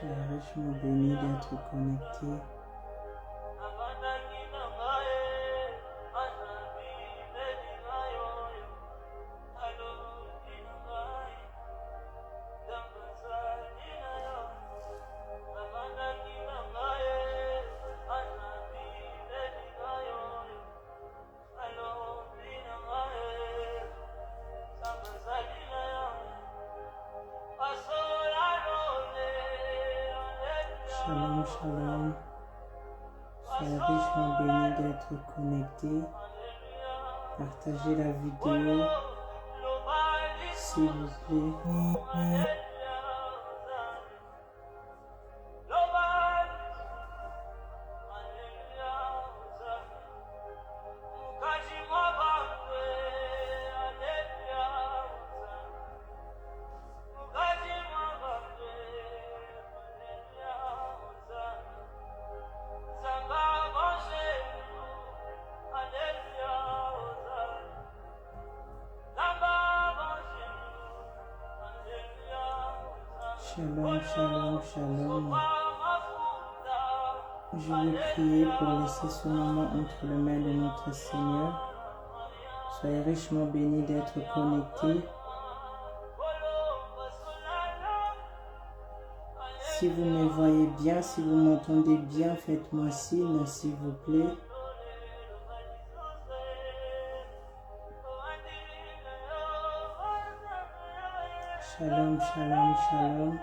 Soyez richement bénis d'être connectés. Shalom, shalom. Soyez richement bénis d'être connectés. Partagez la vidéo, s'il vous plaît. Shalom, shalom, shalom. Je veux prier pour laisser ce moment entre les mains de notre Seigneur. Soyez richement bénis d'être connectés. Si vous me voyez bien, si vous m'entendez bien, faites-moi signe, s'il vous plaît. Shalom, shalom, shalom.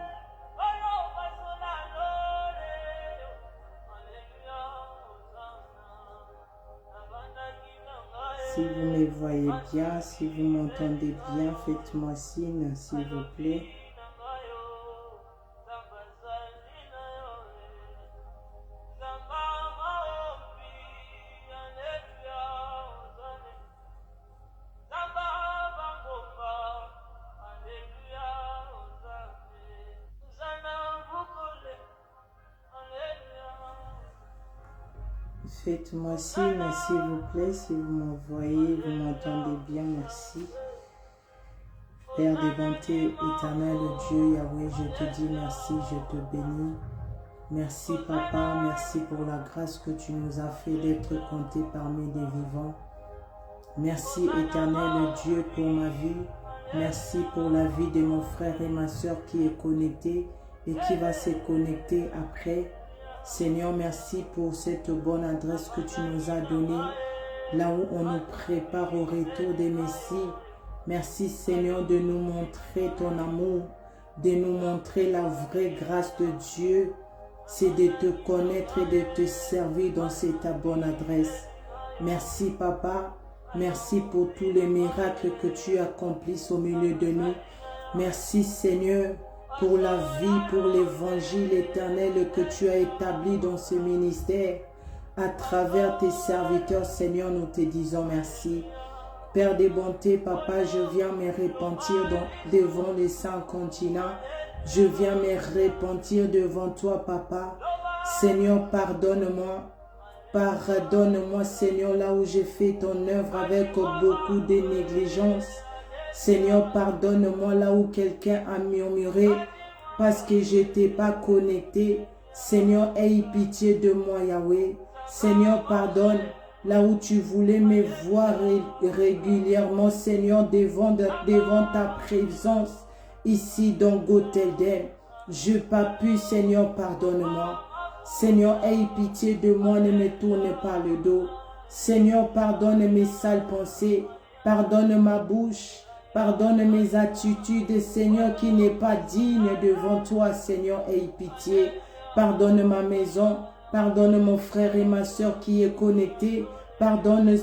Si vous me voyez bien, si vous m'entendez bien, faites-moi signe, s'il vous plaît. Faites-moi signe, s'il vous plaît, si vous m'envoyez, vous m'entendez bien, merci. Père des bontés, éternel Dieu, Yahweh, je te dis merci, je te bénis. Merci Papa, merci pour la grâce que tu nous as fait d'être comptés parmi les vivants. Merci éternel Dieu pour ma vie. Merci pour la vie de mon frère et ma soeur qui est connecté et qui va se connecter après. Seigneur, merci pour cette bonne adresse que tu nous as donnée, là où on nous prépare au retour des Messies. Merci Seigneur de nous montrer ton amour, de nous montrer la vraie grâce de Dieu. C'est de te connaître et de te servir dans cette bonne adresse. Merci Papa, merci pour tous les miracles que tu accomplis au milieu de nous. Merci Seigneur, pour la vie, pour l'évangile éternel que tu as établi dans ce ministère. À travers tes serviteurs, Seigneur, nous te disons merci. Père des bontés, Papa, je viens me repentir devant les 5 continents. Je viens me repentir devant toi, Papa. Seigneur, pardonne-moi. Pardonne-moi, Seigneur, là où j'ai fait ton œuvre avec beaucoup de négligence. Seigneur, pardonne-moi là où quelqu'un a murmuré parce que je n'étais pas connecté. Seigneur, aie pitié de moi, Yahweh. Seigneur, pardonne là où tu voulais me voir régulièrement, Seigneur, devant ta présence ici dans Gotelden. Je n'ai pas pu, Seigneur, pardonne-moi. Seigneur, aie pitié de moi, ne me tourne pas le dos. Seigneur, pardonne mes sales pensées, pardonne ma bouche. Pardonne mes attitudes, Seigneur, qui n'est pas digne devant toi, Seigneur, aie pitié. Pardonne ma maison, pardonne mon frère et ma soeur qui est connecté, pardonne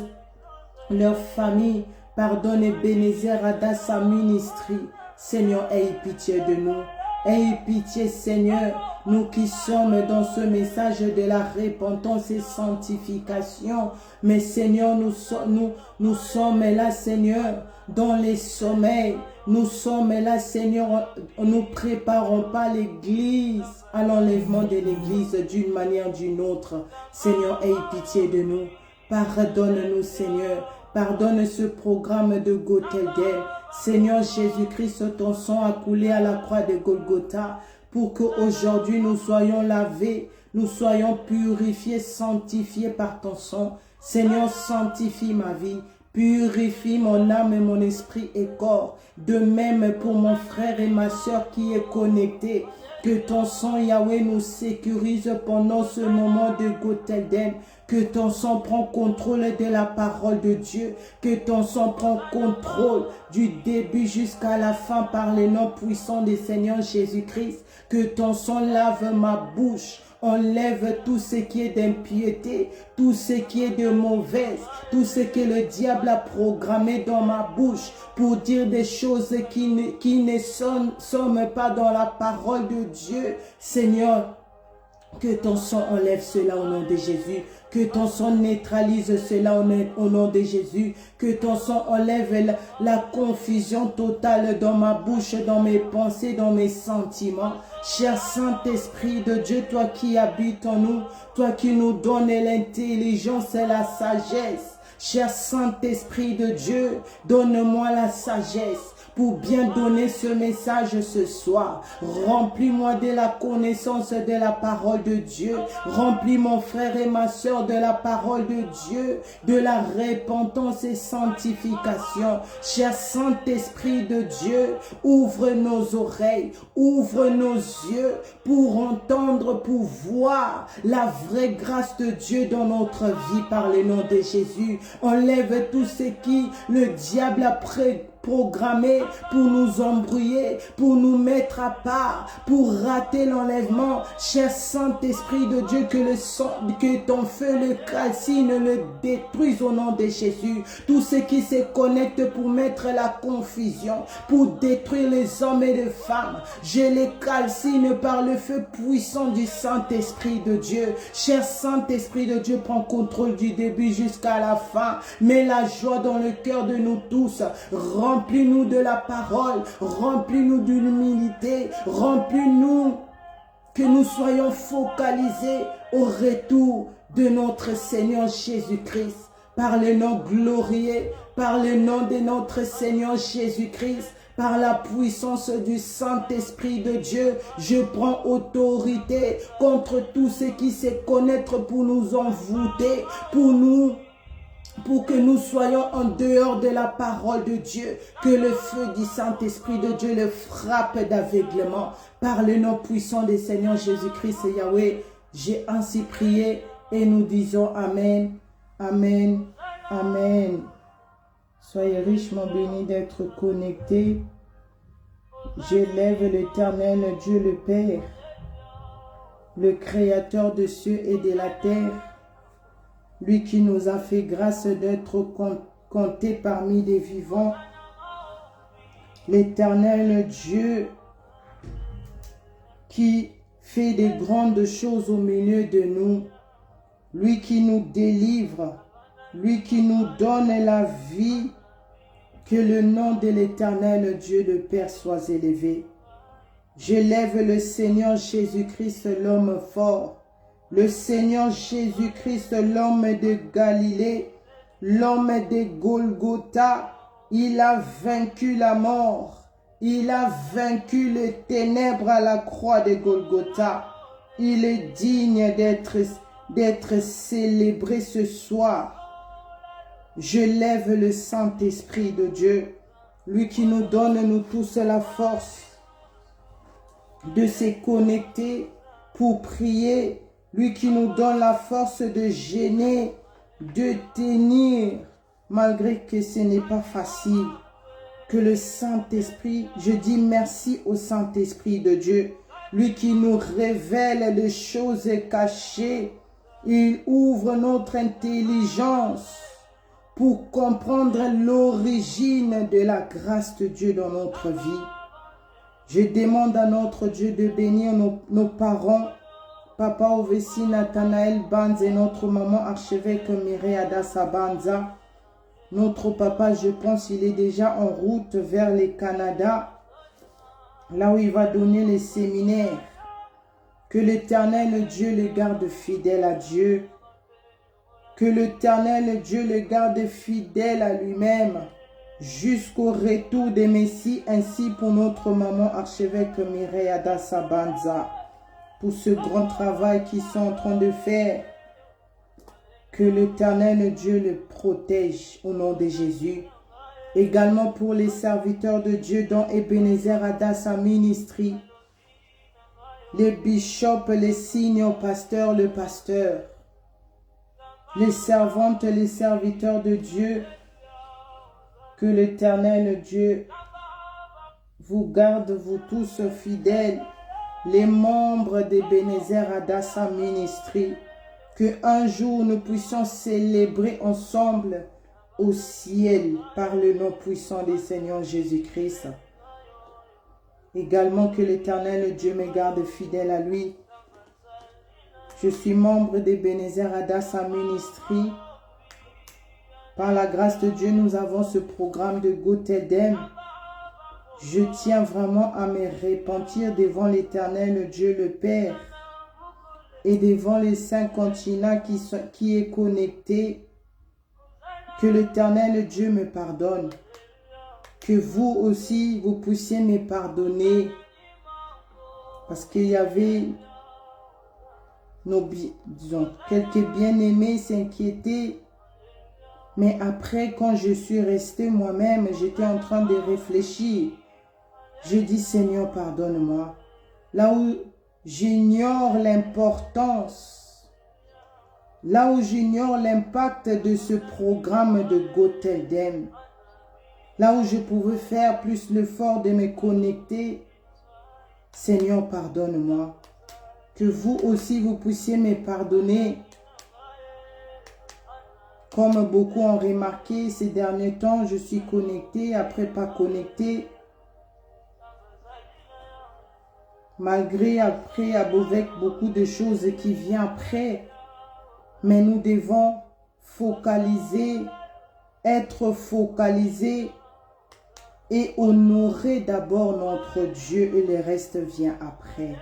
leur famille, pardonne Ebenezer Adassa Ministry. Seigneur, aie pitié de nous. Aie pitié, Seigneur, nous qui sommes dans ce message de la repentance et sanctification. Mais Seigneur, nous sommes là, Seigneur, dans les sommeils. Nous sommes là, Seigneur, nous préparons pas l'église à l'enlèvement de l'église d'une manière ou d'une autre. Seigneur, aie pitié de nous. Pardonne-nous, Seigneur. Pardonne ce programme de Gotelden. Seigneur Jésus-Christ, ton sang a coulé à la croix de Golgotha pour qu'aujourd'hui nous soyons lavés, nous soyons purifiés, sanctifiés par ton sang. Seigneur, sanctifie ma vie, purifie mon âme et mon esprit et corps. De même pour mon frère et ma soeur qui est connecté. Que ton sang, Yahweh, nous sécurise pendant ce moment de Gotelden. Que ton sang prend contrôle de la parole de Dieu. Que ton sang prend contrôle du début jusqu'à la fin par les noms puissants du Seigneur Jésus-Christ. Que ton sang lave ma bouche. Enlève tout ce qui est d'impiété, tout ce qui est de mauvaise, tout ce que le diable a programmé dans ma bouche pour dire des choses qui ne sont pas dans la parole de Dieu. Seigneur, que ton sang enlève cela au nom de Jésus. Que ton sang neutralise cela au nom de Jésus. Que ton sang enlève la confusion totale dans ma bouche, dans mes pensées, dans mes sentiments. Cher Saint-Esprit de Dieu, toi qui habites en nous, toi qui nous donnes l'intelligence et la sagesse. Cher Saint-Esprit de Dieu, donne-moi la sagesse pour bien donner ce message ce soir. Remplis-moi de la connaissance de la parole de Dieu. Remplis mon frère et ma soeur de la parole de Dieu, de la repentance et sanctification. Cher Saint-Esprit de Dieu, ouvre nos oreilles, ouvre nos yeux pour entendre, pour voir la vraie grâce de Dieu dans notre vie par le nom de Jésus. Enlève tout ce qui le diable a programmé pour nous embrouiller, pour nous mettre à part, pour rater l'enlèvement. Cher Saint-Esprit de Dieu, que ton feu le calcine, le détruise au nom de Jésus. Tout ce qui se connecte pour mettre la confusion, pour détruire les hommes et les femmes, je les calcine par le feu puissant du Saint-Esprit de Dieu. Cher Saint-Esprit de Dieu, prends contrôle du début jusqu'à la fin. Mets la joie dans le cœur de nous tous. Remplis-nous de la parole, remplis-nous d'humilité, remplis-nous que nous soyons focalisés au retour de notre Seigneur Jésus-Christ. Par le nom glorieux, par le nom de notre Seigneur Jésus-Christ, par la puissance du Saint-Esprit de Dieu, je prends autorité contre tout ce qui sait connaître pour nous envoûter, pour que nous soyons en dehors de la parole de Dieu, que le feu du Saint-Esprit de Dieu le frappe d'aveuglement. Par le nom puissant du Seigneur Jésus-Christ et Yahweh, j'ai ainsi prié et nous disons Amen, Amen, Amen. Soyez richement bénis d'être connectés. J'élève l'Éternel Dieu le Père, le Créateur de cieux et de la terre, lui qui nous a fait grâce d'être comptés parmi les vivants. L'Éternel Dieu qui fait des grandes choses au milieu de nous, lui qui nous délivre, lui qui nous donne la vie. Que le nom de l'Éternel Dieu le Père soit élevé. J'élève le Seigneur Jésus-Christ, l'homme fort, le Seigneur Jésus-Christ, l'homme de Galilée, l'homme de Golgotha. Il a vaincu la mort, il a vaincu les ténèbres à la croix de Golgotha. Il est digne d'être célébré ce soir. Je lève le Saint-Esprit de Dieu, lui qui nous donne, nous tous, la force de se connecter pour prier, lui qui nous donne la force de gêner, de tenir, malgré que ce n'est pas facile. Que le Saint-Esprit, je dis merci au Saint-Esprit de Dieu, lui qui nous révèle les choses cachées. Il ouvre notre intelligence pour comprendre l'origine de la grâce de Dieu dans notre vie. Je demande à notre Dieu de bénir nos parents, Papa Ovesi Nathanaël Banz et notre maman archevêque Myriada Sabanza. Notre papa, je pense, il est déjà en route vers le Canada, là où il va donner les séminaires. Que l'Éternel Dieu le garde fidèle à Dieu. Que l'Éternel Dieu le garde fidèle à lui-même. jusqu'au retour des Messies, ainsi pour notre maman archevêque Mireille Adassa Banza, pour ce grand travail qu'ils sont en train de faire. Que l'Éternel Dieu le protège au nom de Jésus. Également pour les serviteurs de Dieu dont Ebenezer Adassa Ministry, les bishops, les seniors pasteurs, le pasteur, les servantes, les serviteurs de Dieu. Que l'Éternel Dieu vous garde, vous tous fidèles, les membres d'Ebenezer Adassa Ministry, que un jour nous puissions célébrer ensemble au ciel par le nom puissant du Seigneur Jésus-Christ. Également que l'Éternel Dieu me garde fidèle à lui. Je suis membre d'Ebenezer Adassa Ministry. Par la grâce de Dieu, nous avons ce programme de Gothedem. Je tiens vraiment à me repentir devant l'Éternel Dieu le Père et devant les 5 continents qui est connecté. Que l'Éternel Dieu me pardonne. Que vous aussi, vous puissiez me pardonner. Parce qu'il y avait quelques bien-aimés s'inquiétaient. Mais après, quand je suis resté moi-même, j'étais en train de réfléchir. Je dis, Seigneur, pardonne-moi. Là où j'ignore l'importance, là où j'ignore l'impact de ce programme de Gothedem, là où je pouvais faire plus l'effort de me connecter, Seigneur, pardonne-moi. Que vous aussi, vous puissiez me pardonner. Comme beaucoup ont remarqué, ces derniers temps, je suis connecté, après pas connecté. Malgré après, avec beaucoup de choses qui viennent après. Mais nous devons focaliser, être focalisés et honorer d'abord notre Dieu et le reste vient après.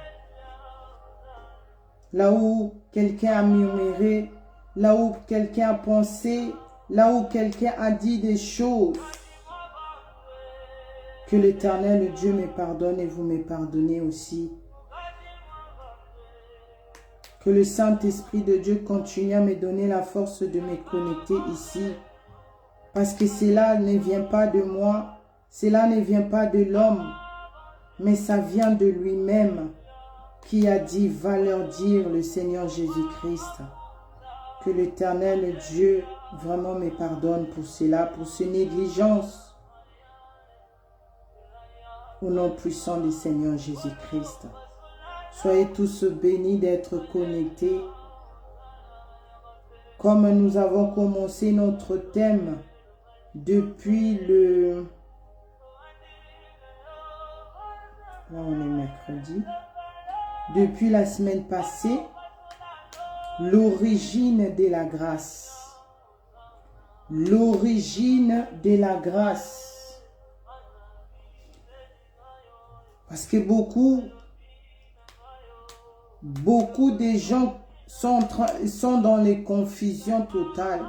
Là où quelqu'un a murmuré, là où quelqu'un a pensé, là où quelqu'un a dit des choses, que l'Éternel Dieu me pardonne et vous me pardonnez aussi. Que le Saint-Esprit de Dieu continue à me donner la force de me connecter ici. Parce que cela ne vient pas de moi, cela ne vient pas de l'homme, mais ça vient de lui-même qui a dit, va leur dire le Seigneur Jésus-Christ. Que l'Éternel Dieu vraiment me pardonne pour cela, pour cette négligence. Au nom puissant du Seigneur Jésus-Christ. Soyez tous bénis d'être connectés. Comme nous avons commencé notre thème depuis le... Là, on est mercredi. Depuis la semaine passée, l'origine de la grâce. L'origine de la grâce. Parce que beaucoup de gens sont dans les confusions totales.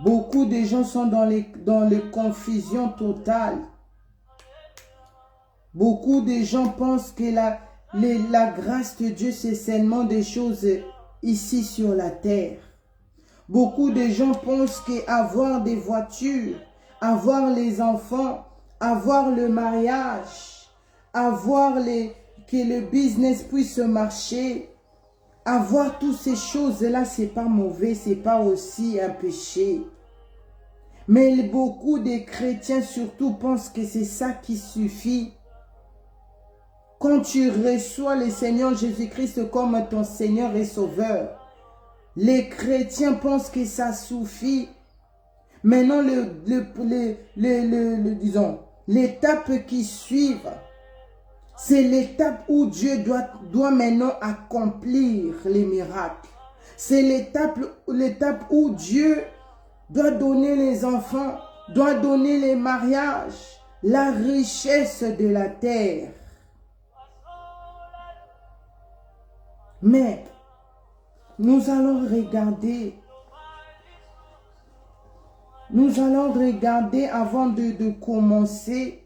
Beaucoup de gens sont dans les confusions totales. Beaucoup de gens pensent que la grâce de Dieu, c'est seulement des choses ici sur la terre. Beaucoup de gens pensent qu'avoir des voitures, avoir les enfants, avoir le mariage, avoir que le business puisse marcher, avoir toutes ces choses-là, c'est pas mauvais, c'est pas aussi un péché. Mais beaucoup de chrétiens surtout pensent que c'est ça qui suffit. Quand tu reçois le Seigneur Jésus-Christ comme ton Seigneur et Sauveur, les chrétiens pensent que ça suffit. Maintenant, l'étape qui suit, c'est l'étape où Dieu doit maintenant accomplir les miracles. C'est l'étape où Dieu doit donner les enfants, doit donner les mariages, la richesse de la terre. Mais nous allons regarder avant de commencer.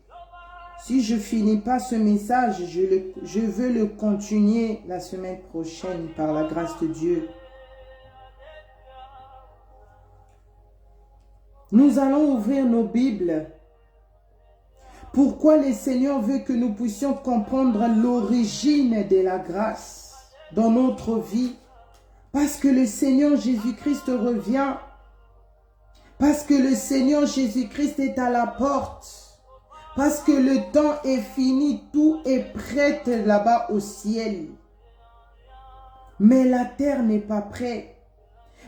Si je finis pas ce message, je veux le continuer la semaine prochaine par la grâce de Dieu. Nous allons ouvrir nos Bibles. Pourquoi le Seigneur veut que nous puissions comprendre l'origine de la grâce dans notre vie? Parce que le Seigneur Jésus-Christ revient. Parce que le Seigneur Jésus-Christ est à la porte. Parce que le temps est fini, tout est prêt là-bas au ciel. Mais la terre n'est pas prête.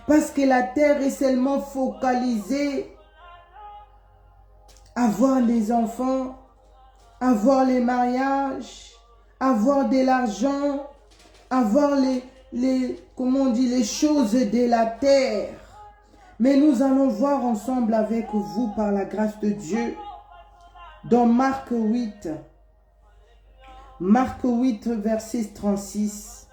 Parce que la terre est seulement focalisée à voir les enfants, à voir les mariages, à voir de l'argent, à voir les choses de la terre. Mais nous allons voir ensemble avec vous par la grâce de Dieu. Dans Marc 8, verset 36.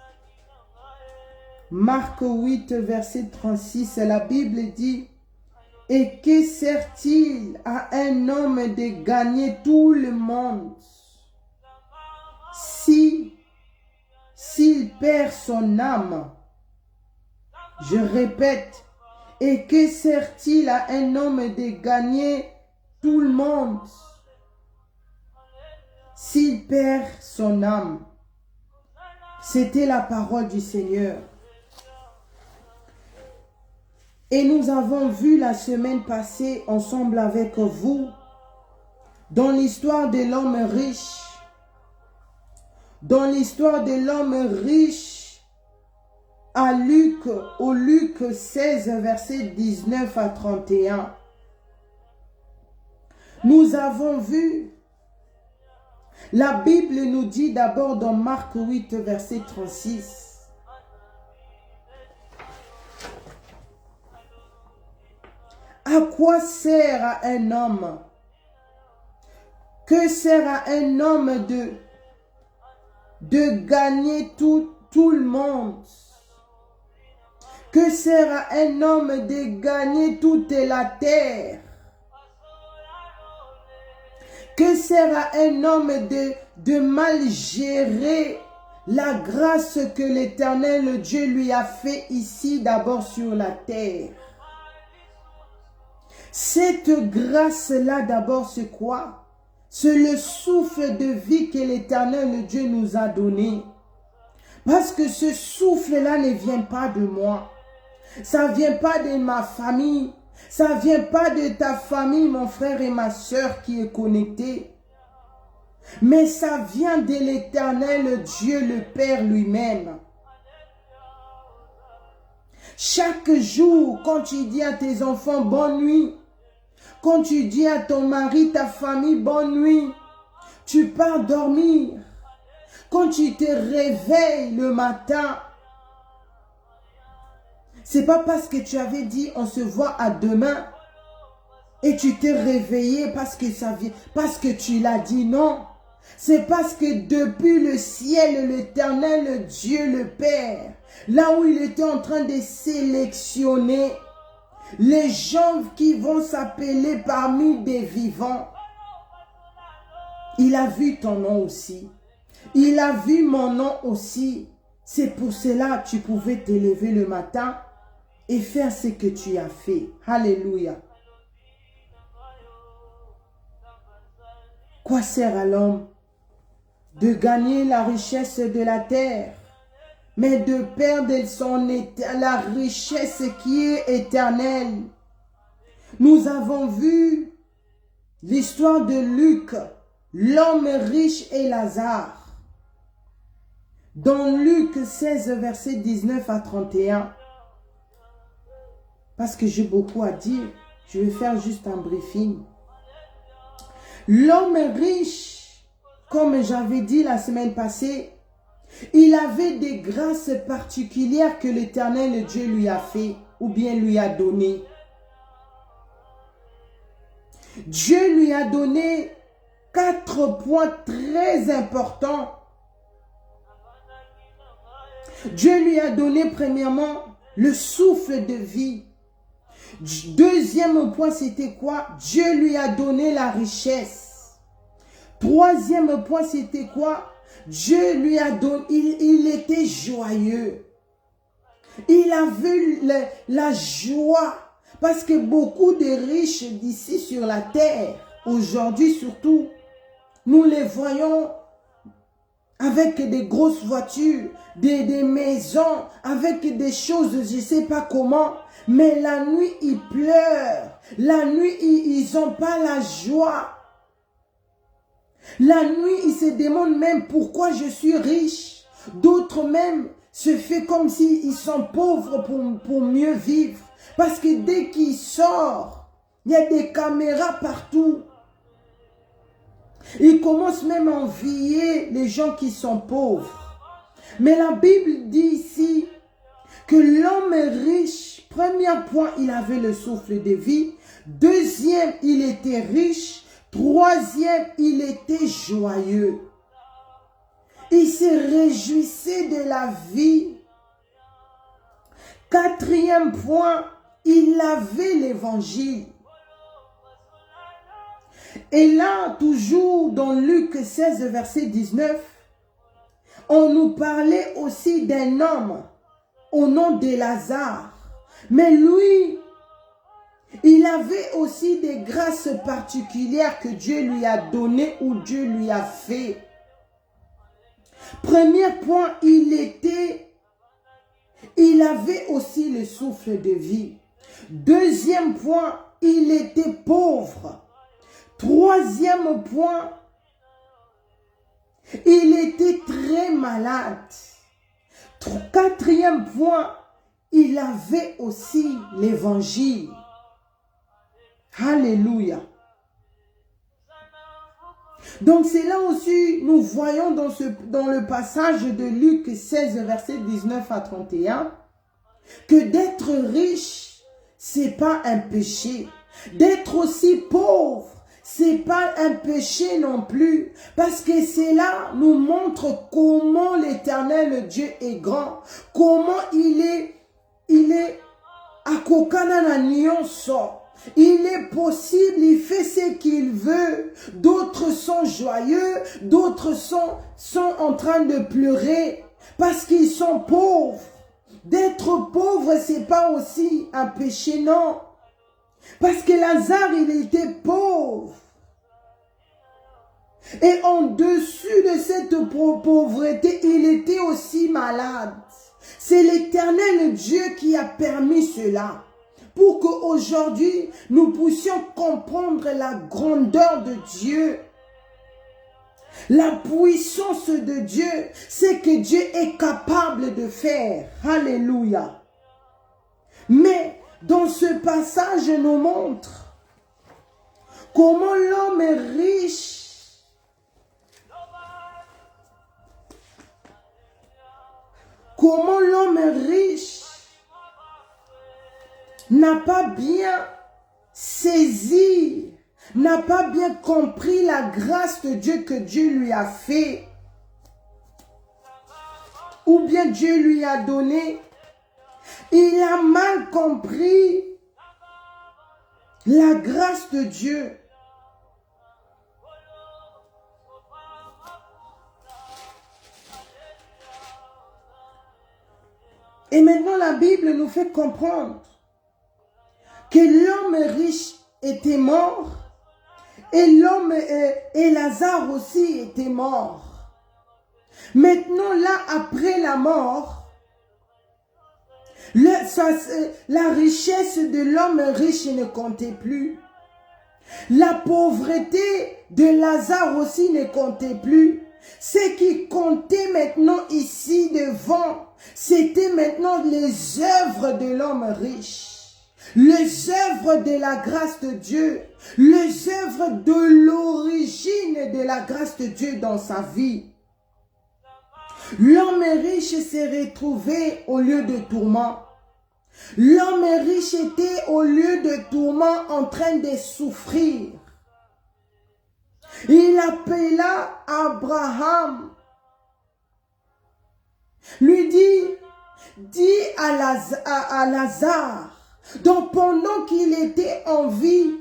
Marc 8, verset 36, la Bible dit: « Et que sert-il à un homme de gagner tout le monde s'il perd son âme? » Je répète, et que sert-il à un homme de gagner tout le monde s'il perd son âme? C'était la parole du Seigneur. Et nous avons vu la semaine passée ensemble avec vous dans l'histoire de l'homme riche. Dans l'histoire de l'homme riche au Luc 16, verset 19 à 31. Nous avons vu, la Bible nous dit d'abord dans Marc 8, verset 36. À quoi sert à un homme? Que sert à un homme de gagner tout le monde? Que sert à un homme de gagner toute la terre? Que sert à un homme de mal gérer la grâce que l'Éternel Dieu lui a fait ici d'abord sur la terre? Cette grâce-là d'abord c'est quoi? C'est le souffle de vie que l'Éternel Dieu nous a donné. Parce que ce souffle-là ne vient pas de moi. Ça ne vient pas de ma famille. Ça ne vient pas de ta famille, mon frère et ma soeur qui est connecté. Mais ça vient de l'Éternel Dieu, le Père lui-même. Chaque jour, quand tu dis à tes enfants bonne nuit, quand tu dis à ton mari, ta famille bonne nuit, tu pars dormir. Quand tu te réveilles le matin, c'est pas parce que tu avais dit on se voit à demain et tu t'es réveillé parce que tu l'as dit, non. C'est parce que depuis le ciel, l'Éternel Dieu le Père, là où il était en train de sélectionner les gens qui vont s'appeler parmi des vivants, il a vu ton nom aussi. Il a vu mon nom aussi. C'est pour cela que tu pouvais te lever le matin et faire ce que tu as fait. Alléluia. Quoi sert à l'homme de gagner la richesse de la terre, mais de perdre la richesse qui est éternelle? Nous avons vu l'histoire de Luc, l'homme riche et Lazare. Dans Luc 16, verset 19 à 31. Parce que j'ai beaucoup à dire, je vais faire juste un briefing. L'homme riche, comme j'avais dit la semaine passée, il avait des grâces particulières que l'Éternel Dieu lui a fait ou bien lui a donné. Dieu lui a donné 4 points très importants. Dieu lui a donné premièrement le souffle de vie. Deuxième point, c'était quoi? Dieu lui a donné la richesse. Troisième point, c'était quoi? Dieu lui a donné, il était joyeux. Il avait la joie. Parce que beaucoup de riches d'ici sur la terre, aujourd'hui surtout, nous les voyons avec des grosses voitures, des maisons, avec des choses, je ne sais pas comment. Mais la nuit, ils pleurent. La nuit, ils n'ont pas la joie. La nuit, ils se demandent même pourquoi je suis riche. D'autres même se font comme s'ils sont pauvres pour mieux vivre. Parce que dès qu'ils sortent, il y a des caméras partout. Ils commencent même à envier les gens qui sont pauvres. Mais la Bible dit ici que l'homme riche, premier point, il avait le souffle de vie. Deuxième, il était riche. Troisième, il était joyeux. Il se réjouissait de la vie. Quatrième point, il avait l'évangile. Et là, toujours dans Luc 16, verset 19, on nous parlait aussi d'un homme au nom de Lazare. Mais lui, il avait aussi des grâces particulières que Dieu lui a données ou Dieu lui a fait. Premier point, il avait aussi le souffle de vie. Deuxième point, il était pauvre. Troisième point, il était très malade. Quatrième point, il avait aussi l'évangile. Alléluia. Donc c'est là aussi, nous voyons dans le passage de Luc 16, verset 19 à 31, que d'être riche, c'est pas un péché. D'être aussi pauvre, c'est pas un péché non plus. Parce que cela nous montre comment l'Éternel Dieu est grand. Comment il est à Kokana Nyonso. Il est possible, il fait ce qu'il veut. D'autres sont joyeux, d'autres sont en train de pleurer parce qu'ils sont pauvres. D'être pauvre, c'est pas aussi un péché, non. Parce que Lazare, il était pauvre. Et en dessus de cette pauvreté, il était aussi malade. C'est l'Éternel Dieu qui a permis cela. Pour qu'aujourd'hui, nous puissions comprendre la grandeur de Dieu. La puissance de Dieu, c'est que Dieu est capable de faire. Alléluia. Mais dans ce passage, nous montre comment l'homme riche n'a pas bien saisi, n'a pas bien compris la grâce de Dieu que Dieu lui a fait, ou bien Dieu lui a donné. Il a mal compris la grâce de Dieu. Et maintenant, la Bible nous fait comprendre que l'homme riche était mort et Lazare aussi était mort. Maintenant, là, après la mort, la richesse de l'homme riche ne comptait plus. La pauvreté de Lazare aussi ne comptait plus. Ce qui comptait maintenant ici devant, c'était maintenant les œuvres de l'homme riche. Les œuvres de la grâce de Dieu. Les œuvres de l'origine de la grâce de Dieu dans sa vie. L'homme riche s'est retrouvé au lieu de tourment. L'homme riche était au lieu de tourment en train de souffrir. Il appela Abraham. lui dit à Lazare, donc pendant qu'il était en vie,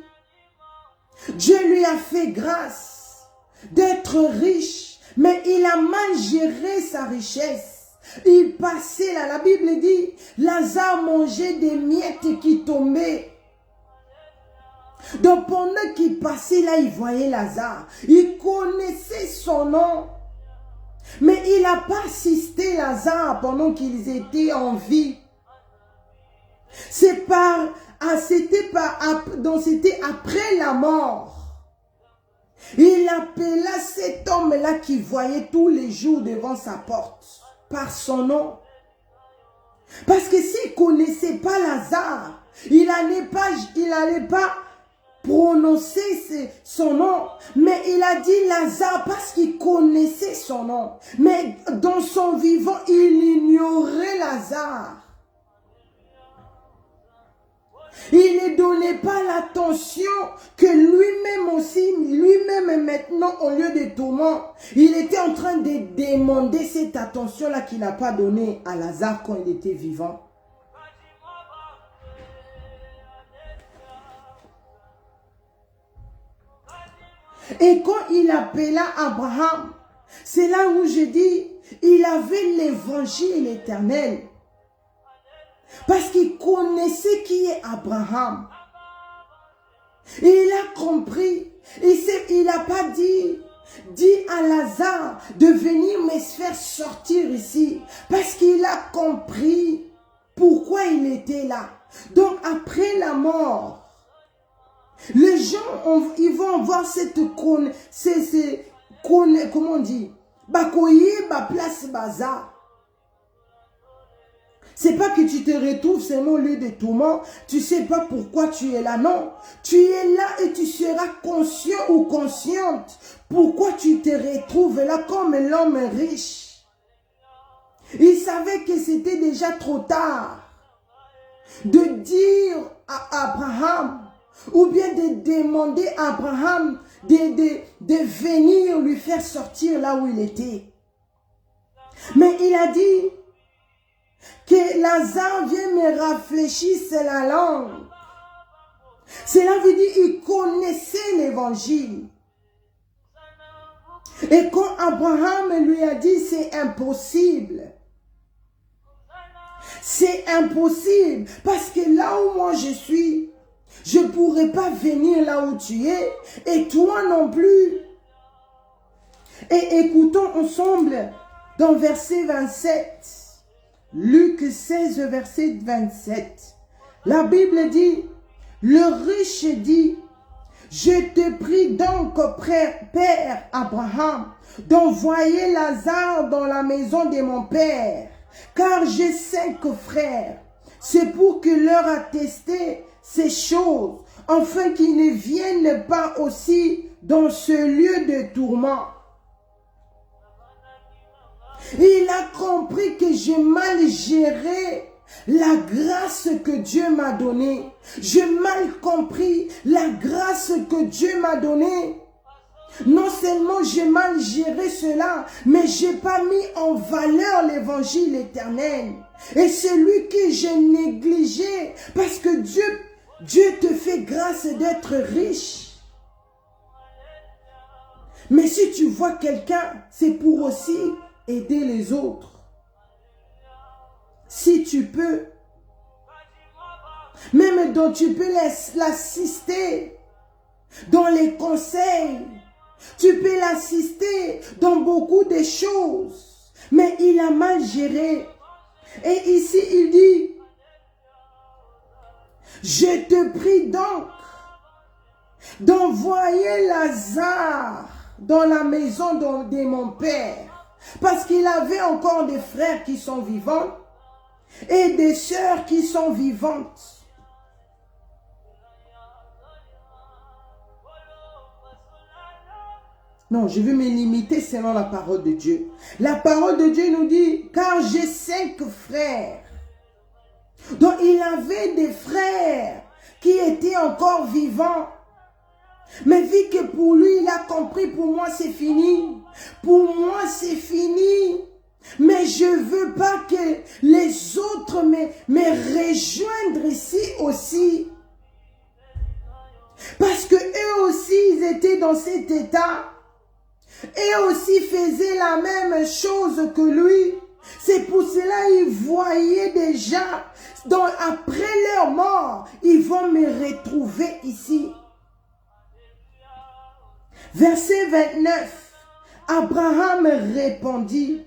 Dieu lui a fait grâce d'être riche, mais il a mal géré sa richesse. Il passait là, la Bible dit, Lazare mangeait des miettes qui tombaient. Donc pendant qu'il passait là, il voyait Lazare. Il connaissait son nom. Mais il n'a pas assisté Lazare pendant qu'ils étaient en vie. C'était après la mort. Il appela cet homme-là qui voyait tous les jours devant sa porte par son nom. Parce que s'il ne connaissait pas Lazare, il n'allait pas prononcer son nom. Mais il a dit Lazare parce qu'il connaissait son nom. Mais dans son vivant, il ignorait Lazare. Il ne donnait pas l'attention que lui-même maintenant, au lieu de tourment, il était en train de demander cette attention-là qu'il n'a pas donnée à Lazare quand il était vivant. Et quand il appela Abraham, c'est là où je dis, il avait l'évangile éternel. Parce qu'il connaissait qui est Abraham. Et il a compris. Il n'a pas dit à Lazare de venir me faire sortir ici. Parce qu'il a compris pourquoi il était là. Donc après la mort, les gens, ils vont avoir comment on dit, place bazar. C'est pas que tu te retrouves seulement au lieu de tourment. Tu sais pas pourquoi tu es là. Non. Tu es là et tu seras conscient ou consciente pourquoi tu te retrouves là comme l'homme riche. Il savait que c'était déjà trop tard de dire à Abraham ou bien de demander à Abraham de venir lui faire sortir là où il était. Mais il a dit que Lazare vient me rafraîchir la langue. Cela veut dire qu'il connaissait l'évangile. Et quand Abraham lui a dit c'est impossible. C'est impossible parce que là où moi je suis, je ne pourrais pas venir là où tu es et toi non plus. Et écoutons ensemble dans verset 27. Luc 16, verset 27. La Bible dit, le riche dit, je te prie donc, Père Abraham, d'envoyer Lazare dans la maison de mon père, car j'ai 5 frères. C'est pour que leur attester ces choses, afin qu'ils ne viennent pas aussi dans ce lieu de tourment. Il a compris que j'ai mal géré la grâce que Dieu m'a donnée. J'ai mal compris la grâce que Dieu m'a donnée. Non seulement j'ai mal géré cela, mais je n'ai pas mis en valeur l'évangile éternel. Et celui que j'ai négligé, parce que Dieu te fait grâce d'être riche. Mais si tu vois quelqu'un, c'est pour aussi aider les autres. Si tu peux. Même dont tu peux l'assister dans les conseils. Tu peux l'assister dans beaucoup de choses. Mais il a mal géré. Et ici il dit, je te prie donc d'envoyer Lazare dans la maison de mon père. Parce qu'il avait encore des frères qui sont vivants et des sœurs qui sont vivantes. Non, je vais me limiter selon la parole de Dieu. La parole de Dieu nous dit, car j'ai 5 frères. Donc il avait des frères qui étaient encore vivants. Mais vu que pour lui, il a compris, pour moi c'est fini. Pour moi c'est fini. Mais je ne veux pas que les autres me rejoignent ici aussi. Parce que eux aussi, ils étaient dans cet état. Eux aussi faisaient la même chose que lui. C'est pour cela qu'ils voyaient déjà, après leur mort, ils vont me retrouver ici. Verset 29. Abraham répondit,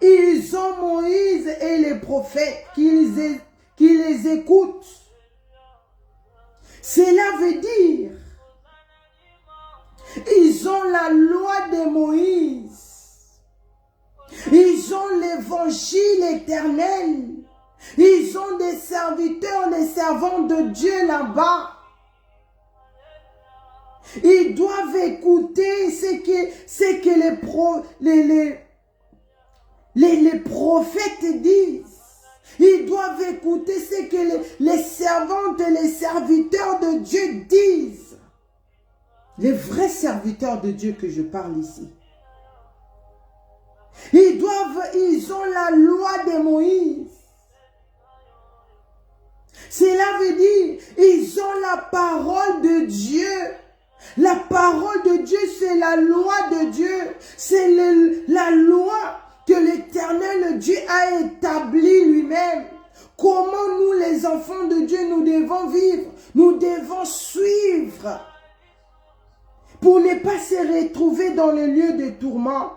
ils ont Moïse et les prophètes qui les écoutent. Cela veut dire, ils ont la loi de Moïse. Ils ont l'évangile éternel. Ils ont des serviteurs, des servants de Dieu là-bas. Ils doivent écouter ce que les prophètes disent. Ils doivent écouter ce que les servantes et les serviteurs de Dieu disent. Les vrais serviteurs de Dieu que je parle ici. Ils ont la loi de Moïse. Cela veut dire, ils ont la parole de Dieu. La parole de Dieu, c'est la loi de Dieu. C'est la loi que l'Éternel Dieu a établie lui-même. Comment nous, les enfants de Dieu, nous devons vivre? Nous devons suivre pour ne pas se retrouver dans le lieu de tourment.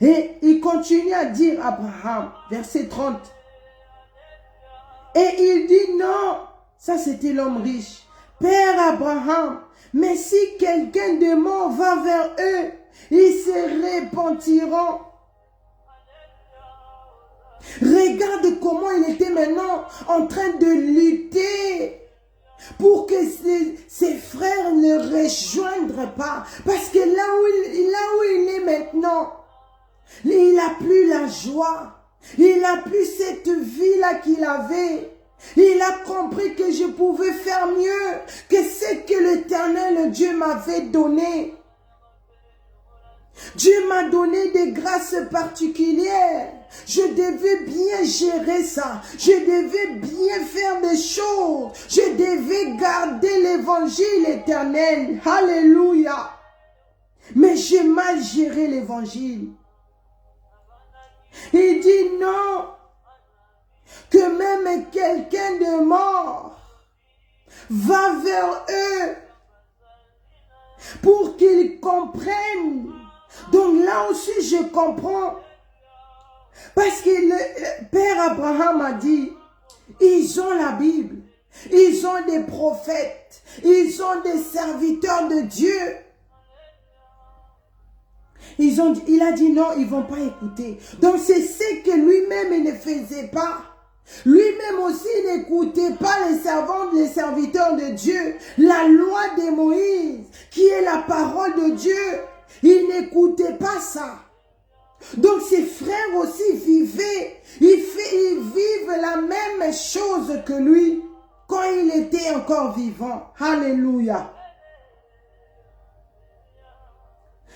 Et il continue à dire Abraham, verset 30. Et il dit non, ça c'était l'homme riche. Père Abraham, mais si quelqu'un de mort va vers eux, ils se repentiront. Regarde comment il était maintenant en train de lutter pour que ses frères ne rejoindraient pas. Parce que là où il est maintenant, il n'a plus la joie. Il n'a plus cette vie-là qu'il avait. Il a compris que je pouvais faire mieux que ce que l'Éternel Dieu m'avait donné. Dieu m'a donné des grâces particulières. Je devais bien gérer ça. Je devais bien faire des choses. Je devais garder l'évangile éternel. Alléluia. Mais j'ai mal géré l'évangile. Il dit non, que même quelqu'un de mort va vers eux pour qu'ils comprennent. Donc là aussi je comprends. Parce que le Père Abraham a dit, ils ont la Bible, ils ont des prophètes, ils ont des serviteurs de Dieu. Il a dit non, ils ne vont pas écouter. Donc c'est ce que lui-même ne faisait pas. Lui-même aussi n'écoutait pas les servants, les serviteurs de Dieu. La loi de Moïse, qui est la parole de Dieu, il n'écoutait pas ça. Donc ses frères aussi vivaient, ils vivent la même chose que lui quand il était encore vivant. Alléluia.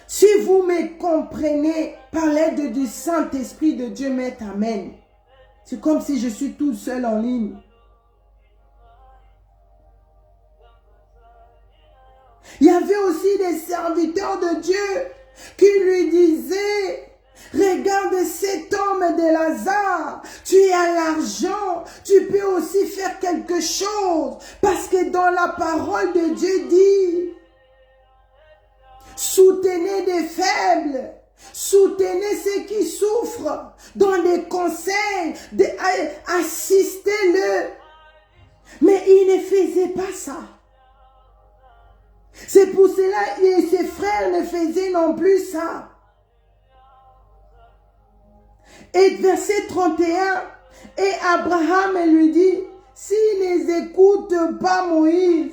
Si vous me comprenez par l'aide du Saint-Esprit de Dieu, mettez amen. C'est comme si je suis toute seule en ligne. Il y avait aussi des serviteurs de Dieu qui lui disaient, regarde cet homme de Lazare, tu as l'argent, tu peux aussi faire quelque chose. Parce que dans la parole de Dieu dit, soutenez des faibles, soutenez ceux qui souffrent, donnez des conseils, assistez-le. Mais il ne faisait pas ça. C'est pour cela que ses frères ne faisaient non plus ça. Et verset 31, et Abraham lui dit, s'ils n'écoutent pas Moïse,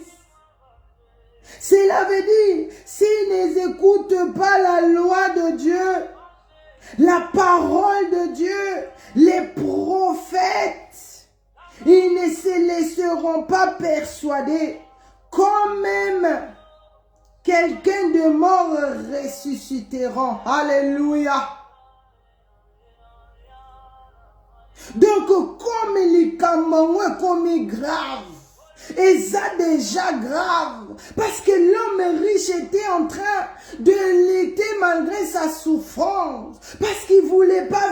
cela veut dire, s'ils n'écoutent pas la loi de Dieu, la parole de Dieu, les prophètes, ils ne se laisseront pas persuader, quand même quelqu'un de mort ressuscitera. Alléluia. Donc, comme il est comme grave, et ça déjà grave, parce que l'homme riche était en train de lutter malgré sa souffrance, parce qu'il ne voulait pas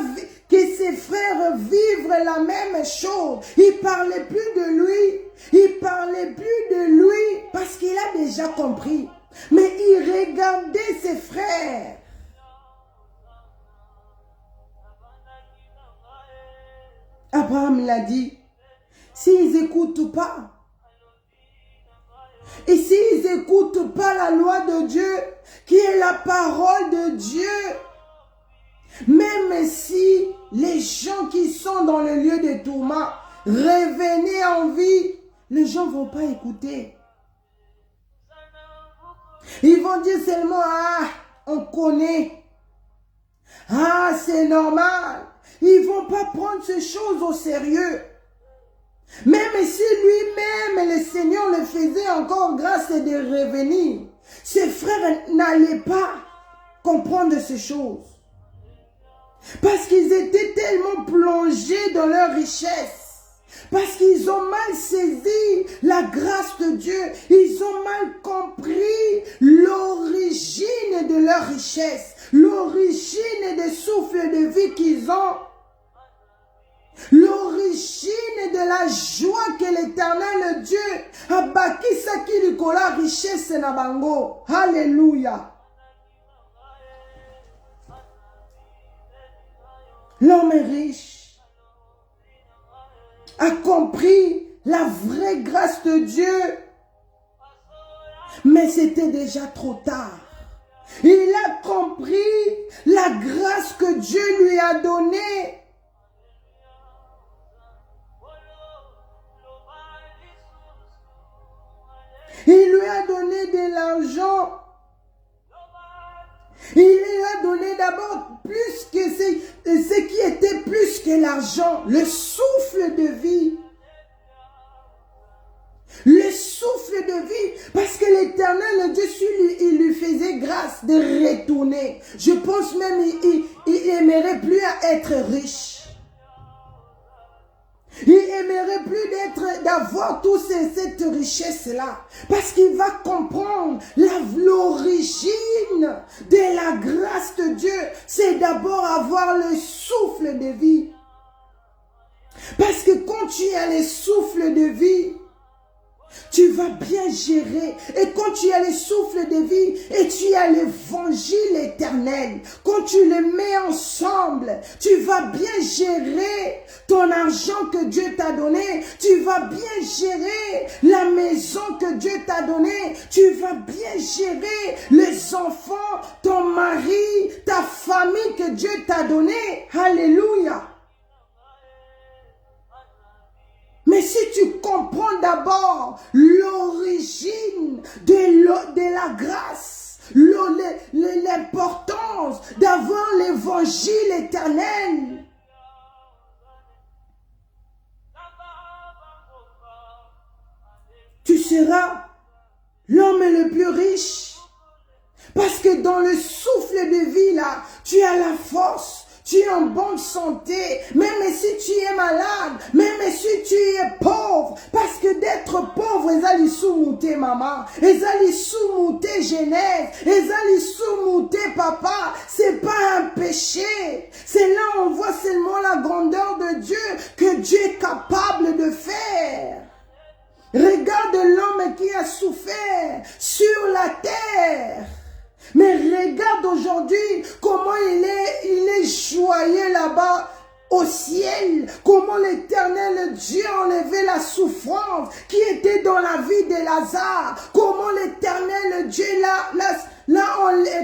que ses frères vivent la même chose. Il parlait plus de lui, il parlait plus de lui, parce qu'il a déjà compris. Mais il regardait ses frères. Abraham l'a dit, s'ils n'écoutent pas, et s'ils n'écoutent pas la loi de Dieu, qui est la parole de Dieu, même si les gens qui sont dans le lieu de tourment revenaient en vie, les gens ne vont pas écouter. Ils vont dire seulement, ah, on connaît. Ah, c'est normal. Ils ne vont pas prendre ces choses au sérieux. Même si lui-même, le Seigneur le faisait encore grâce de revenir, ses frères n'allaient pas comprendre ces choses. Parce qu'ils étaient tellement plongés dans leur richesse. Parce qu'ils ont mal saisi la grâce de Dieu. Ils ont mal compris l'origine de leur richesse. L'origine des souffles de vie qu'ils ont. L'origine de la joie que l'Éternel Dieu a bâti ça qui lui colle la richesse na bango. Alléluia. L'homme riche a compris la vraie grâce de Dieu. Mais c'était déjà trop tard. Il a compris la grâce que Dieu lui a donnée. Il lui a donné de l'argent. Il lui a donné d'abord plus que ce qui était plus que l'argent, le souffle de vie. Le souffle de vie, parce que l'Éternel Dieu, il lui faisait grâce de retourner. Je pense même il aimerait plus être riche. Il aimerait plus d'avoir toute cette richesse-là. Parce qu'il va comprendre l'origine de la grâce de Dieu. C'est d'abord avoir le souffle de vie. Parce que quand tu as le souffle de vie, tu vas bien gérer. Et quand tu as le souffle de vie et tu as l'évangile éternel, quand tu les mets ensemble, tu vas bien gérer ton argent que Dieu t'a donné. Tu vas bien gérer la maison que Dieu t'a donnée. Tu vas bien gérer les enfants, ton mari, ta famille que Dieu t'a donnée. Alléluia. Mais si tu comprends d'abord l'origine de la grâce, l'importance d'avoir l'évangile éternel, tu seras l'homme le plus riche. Parce que dans le souffle de vie là, tu as la force. Tu es en bonne santé, même si tu es malade, même si tu es pauvre, parce que d'être pauvre, ils allaient sous-mouter maman, ils allaient sous-mouter jeunesse, ils allaient sous-mouter papa, c'est pas un péché. C'est là où on voit seulement la grandeur de Dieu, que Dieu est capable de faire. Regarde l'homme qui a souffert sur la terre. Mais regarde aujourd'hui comment il est joyeux là-bas au ciel. Comment l'Éternel Dieu a enlevé la souffrance qui était dans la vie de Lazare. Comment l'Éternel Dieu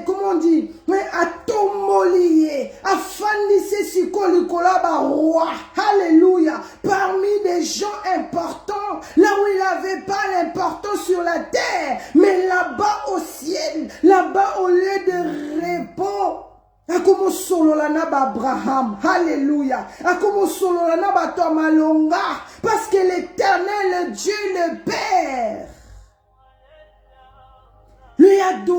comment on dit, a tomolié, a fanissé roi. Alléluia. Parmi des gens importants, là où il n'avait pas l'importance sur la terre, mais là-bas au ciel, là-bas au lieu de repos. Akomo solo la naba Abraham, alléluia. Akomo solo la naba toi malonga, parce que l'Éternel Dieu le Père lui a donné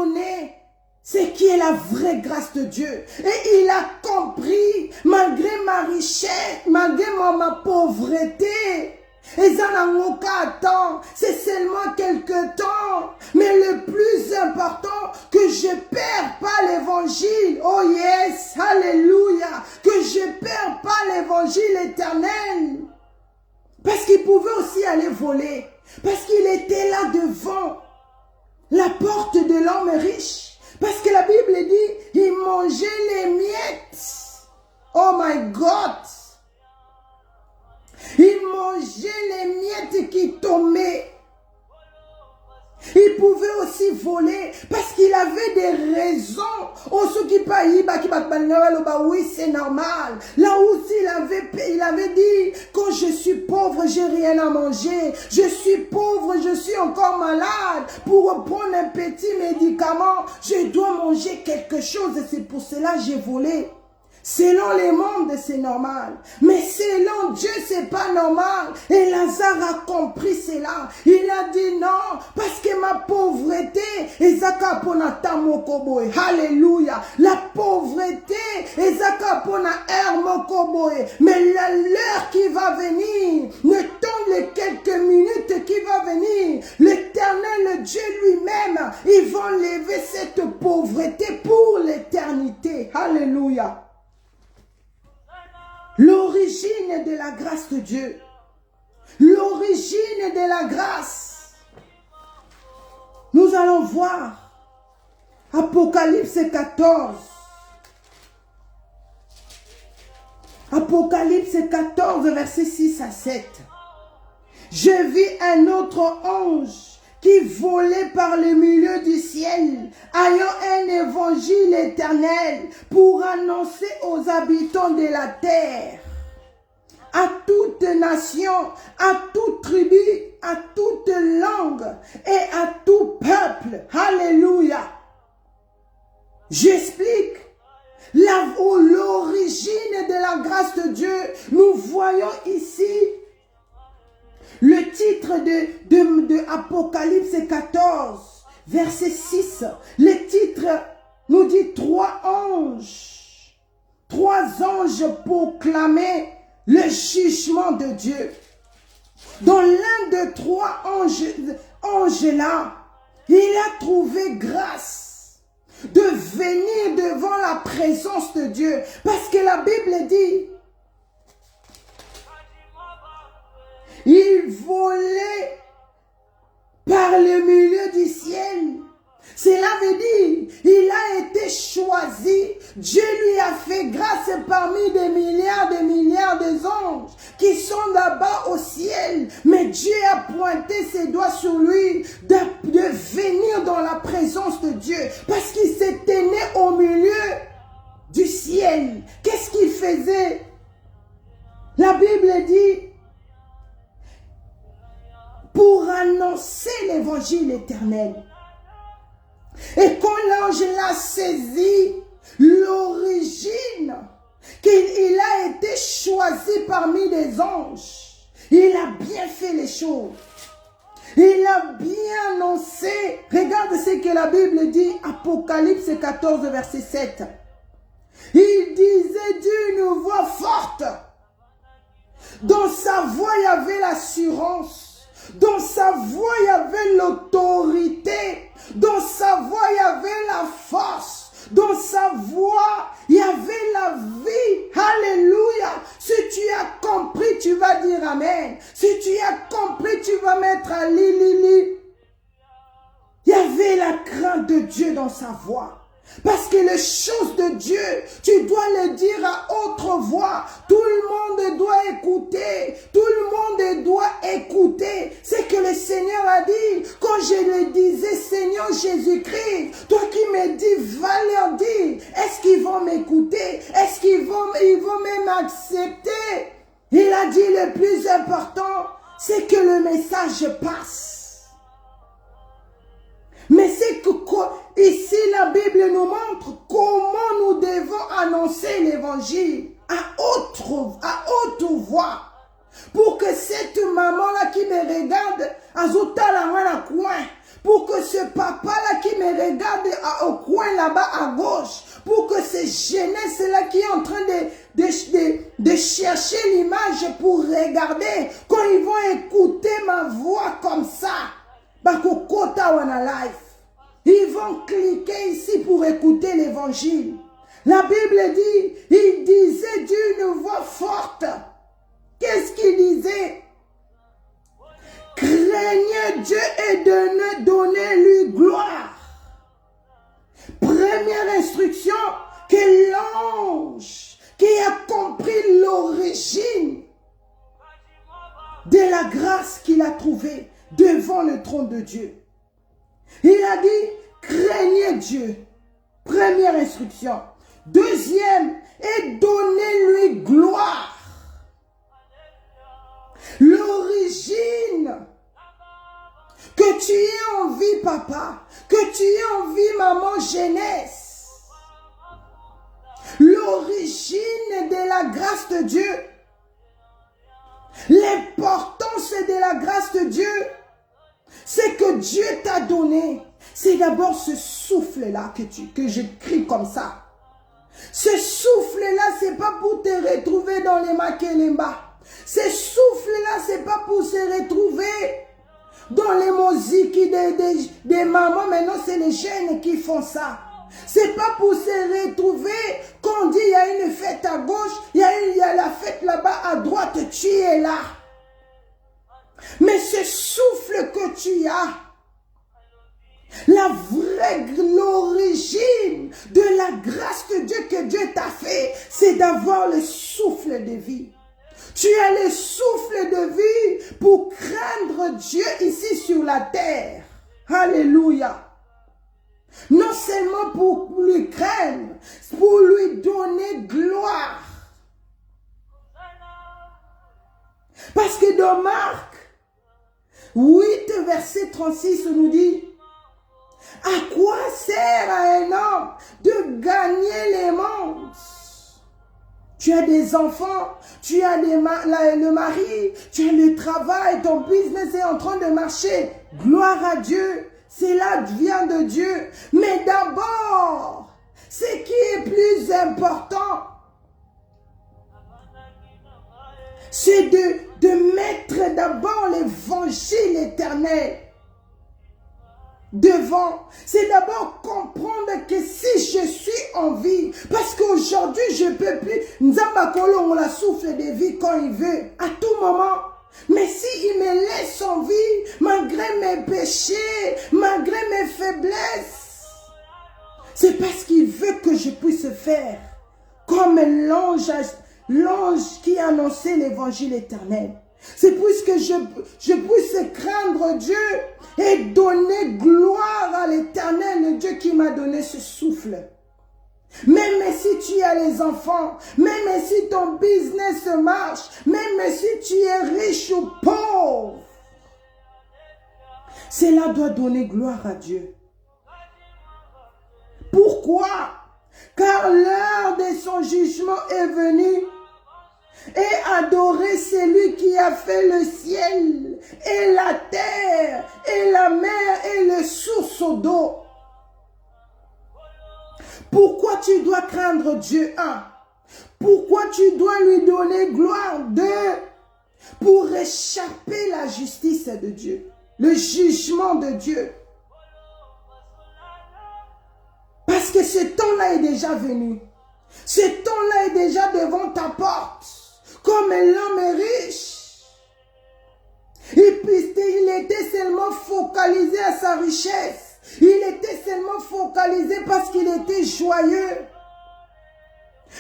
la vraie grâce de Dieu. Et il a compris, malgré ma richesse, malgré ma pauvreté, et ça n'a aucun temps, c'est seulement quelques temps. Mais le plus important, que je ne perds pas l'évangile. Oh yes, alléluia. Que je ne perds pas l'évangile éternel. Parce qu'il pouvait aussi aller voler. Parce qu'il était là devant la porte de l'homme riche. Parce que la Bible dit, il mangeait les miettes. Oh my God. Il mangeait les miettes qui tombaient. Il pouvait aussi voler parce qu'il avait des raisons. Oui, c'est normal. Là aussi, il avait dit, quand je suis pauvre, j'ai rien à manger. Je suis pauvre, je suis encore malade. Pour prendre un petit médicament, je dois manger quelque chose. Et c'est pour cela que j'ai volé. Selon les mondes, c'est normal. Mais selon Dieu, c'est pas normal. Et Lazare a compris cela. Il a dit non, parce que ma pauvreté, alléluia. La pauvreté, mais l'heure qui va venir, le temps, les quelques minutes qui va venir, l'Éternel, Dieu lui-même, il va enlever cette pauvreté pour l'éternité. Alléluia. L'origine de la grâce de Dieu. L'origine de la grâce. Nous allons voir Apocalypse 14. Apocalypse 14, versets 6 à 7. Je vis un autre ange qui volait par le milieu du ciel, ayant un évangile éternel pour annoncer aux habitants de la terre, à toute nation, à toute tribu, à toute langue et à tout peuple. Alléluia. J'explique l'origine de la grâce de Dieu. Nous voyons ici le titre de Apocalypse 14, verset 6. Le titre nous dit trois anges proclamaient le jugement de Dieu. Dans l'un de trois anges là, il a trouvé grâce de venir devant la présence de Dieu. Parce que la Bible dit, il volait par le milieu du ciel. Cela veut dire, il a été choisi. Dieu lui a fait grâce parmi des milliards d'anges qui sont là-bas au ciel. Mais Dieu a pointé ses doigts sur lui de venir dans la présence de Dieu. Parce qu'il s'était né au milieu du ciel. Qu'est-ce qu'il faisait? La Bible dit, pour annoncer l'évangile éternel. Et quand l'ange l'a saisi, l'origine, qu'il a été choisi parmi les anges, il a bien fait les choses. Il a bien annoncé. Regarde ce que la Bible dit, Apocalypse 14, verset 7. Il disait d'une voix forte. Dans sa voix, il y avait l'assurance. Dans sa voix, il y avait l'autorité. Dans sa voix, il y avait la force. Dans sa voix, il y avait la vie. Alléluia. Si tu as compris, tu vas dire Amen. Si tu as compris, tu vas mettre à li. Il y avait la crainte de Dieu dans sa voix. Parce que les choses de Dieu, tu dois les dire à autre voix. Tout le monde doit écouter. Tout le monde doit écouter. C'est que le Seigneur a dit. Quand je le disais, Seigneur Jésus-Christ, toi qui me dis, va leur dire. Est-ce qu'ils vont m'écouter? Est-ce qu'ils vont même accepter? Il a dit le plus important, c'est que le message passe. Mais c'est que ici la Bible nous montre comment nous devons annoncer l'évangile à haute voix. Pour que cette maman-là qui me regarde, pour que ce papa-là qui me regarde au coin là-bas à gauche, pour que ces jeunesses-là qui est en train de chercher l'image pour regarder, quand ils vont écouter ma voix comme ça, ils vont cliquer ici pour écouter l'évangile. La Bible dit, il disait d'une voix forte. Qu'est-ce qu'il disait? Craignez Dieu et donnez-lui gloire. Première instruction, que l'ange qui a compris l'origine de la grâce qu'il a trouvée devant le trône de Dieu. Il a dit, craignez Dieu. Première instruction. Deuxième, et donnez-lui gloire. L'origine, que tu aies en vie, papa, que tu aies en vie, maman, jeunesse. L'origine de la grâce de Dieu. L'importance de la grâce de Dieu, c'est que Dieu t'a donné. C'est d'abord ce souffle-là que j'écris comme ça. Ce souffle-là, c'est pas pour te retrouver dans les Makelemba. Ce souffle-là, c'est pas pour se retrouver dans les musiques des mamans. Maintenant, c'est les jeunes qui font ça. C'est pas pour se retrouver quand on dit il y a une fête à gauche, il y a la fête là-bas à droite, tu es là. Mais ce souffle que tu as, l'origine de la grâce de Dieu que Dieu t'a fait, c'est d'avoir le souffle de vie. Tu as le souffle de vie pour craindre Dieu ici sur la terre. Alléluia. Non seulement pour lui craindre, pour lui donner gloire. Parce que dans Marc 8, verset 36, on nous dit, à quoi sert à un homme de gagner les mondes? Tu as des enfants, tu as le mari, tu as le travail, ton business est en train de marcher. Gloire à Dieu, cela vient de Dieu. Mais d'abord, ce qui est plus important, c'est de mettre d'abord l'évangile éternel devant. C'est d'abord comprendre que si je suis en vie, parce qu'aujourd'hui je ne peux plus, Nzambakolo on la souffle de vie quand il veut, à tout moment. Mais s'il me laisse en vie, malgré mes péchés, malgré mes faiblesses, c'est parce qu'il veut que je puisse faire comme l'ange qui a annoncé l'évangile éternel. C'est puisque je puisse craindre Dieu et donner gloire à l'éternel, le Dieu qui m'a donné ce souffle. Même si tu as les enfants, même si ton business marche, même si tu es riche ou pauvre, cela doit donner gloire à Dieu. Pourquoi? Car l'heure de son jugement est venue. Et adorer celui qui a fait le ciel et la terre et la mer et le source d'eau. Pourquoi tu dois craindre Dieu? 1. Pourquoi tu dois lui donner gloire? 2. Pour échapper la justice de Dieu, le jugement de Dieu. Parce que ce temps-là est déjà venu. Ce temps-là est déjà devant ta porte. Comme l'homme est riche. Il était seulement focalisé à sa richesse. Il était seulement focalisé parce qu'il était joyeux.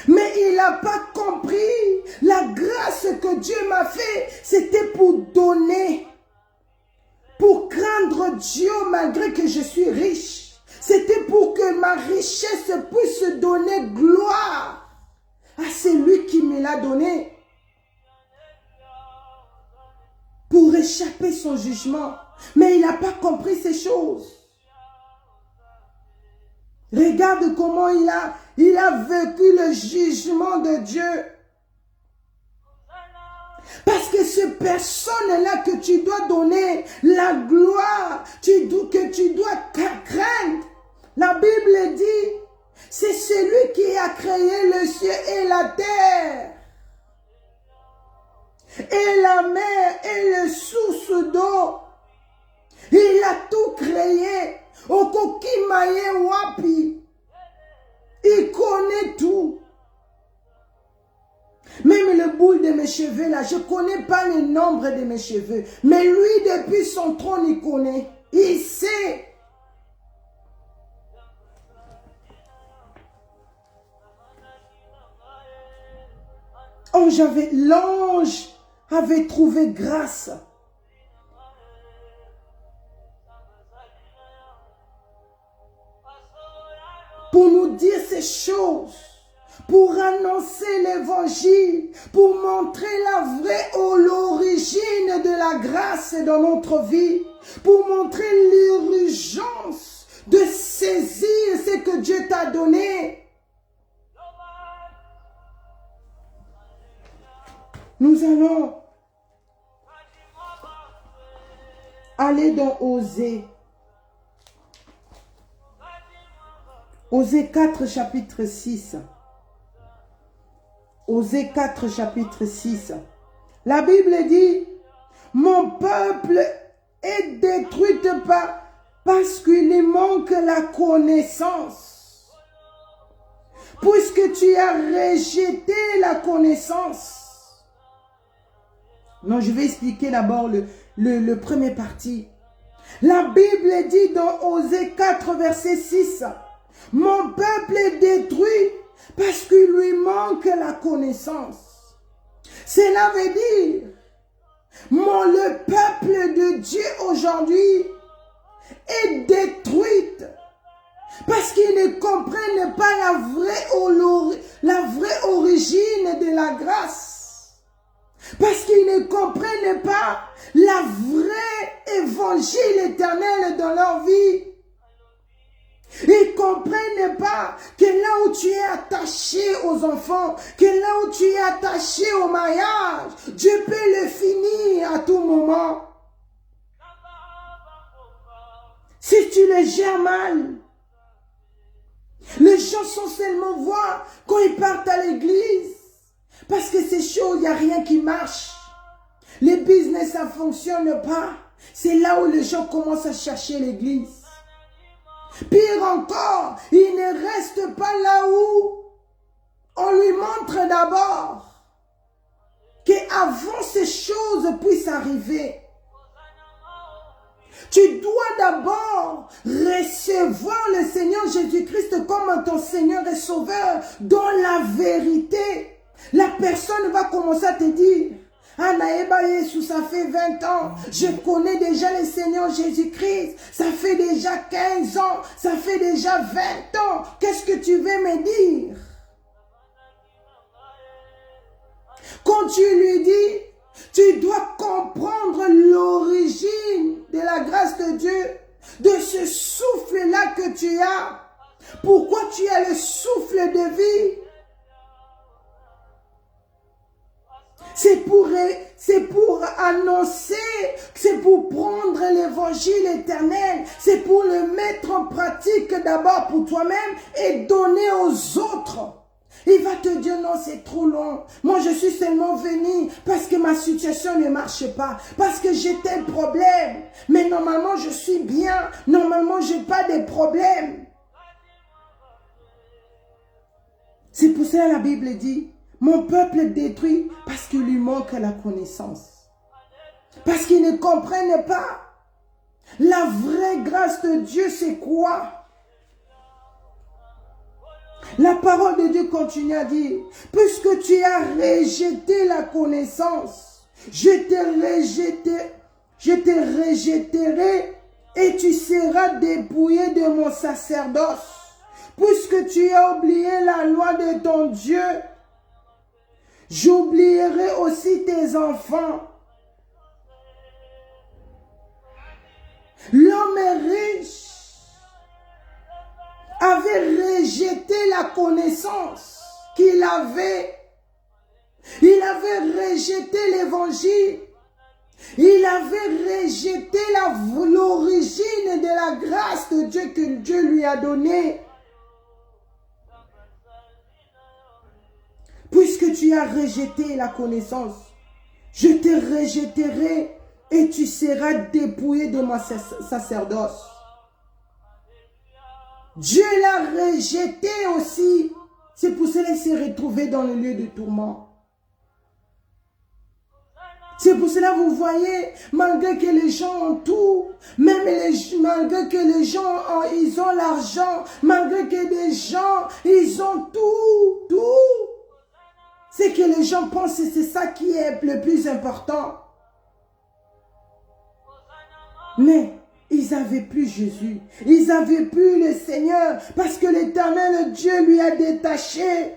Mais il n'a pas compris la grâce que Dieu m'a fait. C'était pour donner. Pour craindre Dieu malgré que je suis riche. C'était pour que ma richesse puisse donner gloire à celui qui me l'a donné. Pour échapper son jugement. Mais il n'a pas compris ces choses. Regarde comment il a vécu le jugement de Dieu. Parce que cette personne-là que tu dois donner la gloire, que tu dois craindre, la Bible dit, c'est celui qui a créé le ciel et la terre, et la mer et le source d'eau. Il a tout créé. Okokimaye wapi. Il connaît tout. Même le bout de mes cheveux là, je ne connais pas le nombre de mes cheveux. Mais lui, depuis son trône, il connaît. Il sait. Oh, l'ange avait trouvé grâce. Pour nous dire ces choses, pour annoncer l'évangile, pour montrer l'origine de la grâce dans notre vie, pour montrer l'urgence de saisir ce que Dieu t'a donné. Nous allons aller dans Osée. Osée 4, chapitre 6. Osée 4, chapitre 6. La Bible dit, mon peuple est détruit parce qu'il lui manque la connaissance. Puisque tu as rejeté la connaissance. Non, je vais expliquer d'abord le premier parti. La Bible dit dans Osée 4, verset 6, mon peuple est détruit parce qu'il lui manque la connaissance. Cela veut dire, le peuple de Dieu aujourd'hui est détruit parce qu'ils ne comprennent pas la vraie origine de la grâce. Parce qu'ils ne comprennent pas la vraie évangile éternel dans leur vie. Ils ne comprennent pas que là où tu es attaché aux enfants, que là où tu es attaché au mariage, Dieu peut le finir à tout moment. Si tu le gères mal, les gens sont seulement voir quand ils partent à l'église. Parce que ces choses, il n'y a rien qui marche. Les business, ça ne fonctionne pas. C'est là où les gens commencent à chercher l'église. Pire encore, il ne reste pas là où on lui montre d'abord qu'avant ces choses puissent arriver, tu dois d'abord recevoir le Seigneur Jésus-Christ comme ton Seigneur et Sauveur dans la vérité. La personne va commencer à te dire, Anaïba Yesu, ça fait 20 ans, je connais déjà le Seigneur Jésus-Christ, ça fait déjà 15 ans, ça fait déjà 20 ans, qu'est-ce que tu veux me dire? Quand tu lui dis, tu dois comprendre l'origine de la grâce de Dieu, de ce souffle-là que tu as. Pourquoi tu as le souffle de vie? C'est pour annoncer, c'est pour prendre l'évangile éternel, c'est pour le mettre en pratique d'abord pour toi-même et donner aux autres. Il va te dire non, c'est trop long. Moi, je suis seulement venu parce que ma situation ne marche pas, parce que j'ai tel problème. Mais normalement, je suis bien. Normalement, je n'ai pas de problème. C'est pour ça que la Bible dit, mon peuple est détruit parce qu'il lui manque la connaissance. Parce qu'ils ne comprennent pas. La vraie grâce de Dieu, c'est quoi? La parole de Dieu continue à dire, puisque tu as rejeté la connaissance, je te rejetterai et tu seras dépouillé de mon sacerdoce. Puisque tu as oublié la loi de ton Dieu, j'oublierai aussi tes enfants. L'homme riche avait rejeté la connaissance qu'il avait. Il avait avait rejeté l'évangile. Il avait rejeté l'origine de la grâce de Dieu que Dieu lui a donnée. Puisque tu as rejeté la connaissance, je te rejetterai et tu seras dépouillé de mon sacerdoce. Dieu l'a rejeté aussi. C'est pour cela qu'il s'est retrouvé dans le lieu de tourment. C'est pour cela, vous voyez, malgré que les gens ont tout, malgré que les gens ils ont l'argent, malgré que les gens, ils ont tout. C'est que les gens pensent que c'est ça qui est le plus important. Mais ils n'avaient plus Jésus. Ils n'avaient plus le Seigneur parce que l'Éternel Dieu lui a détaché.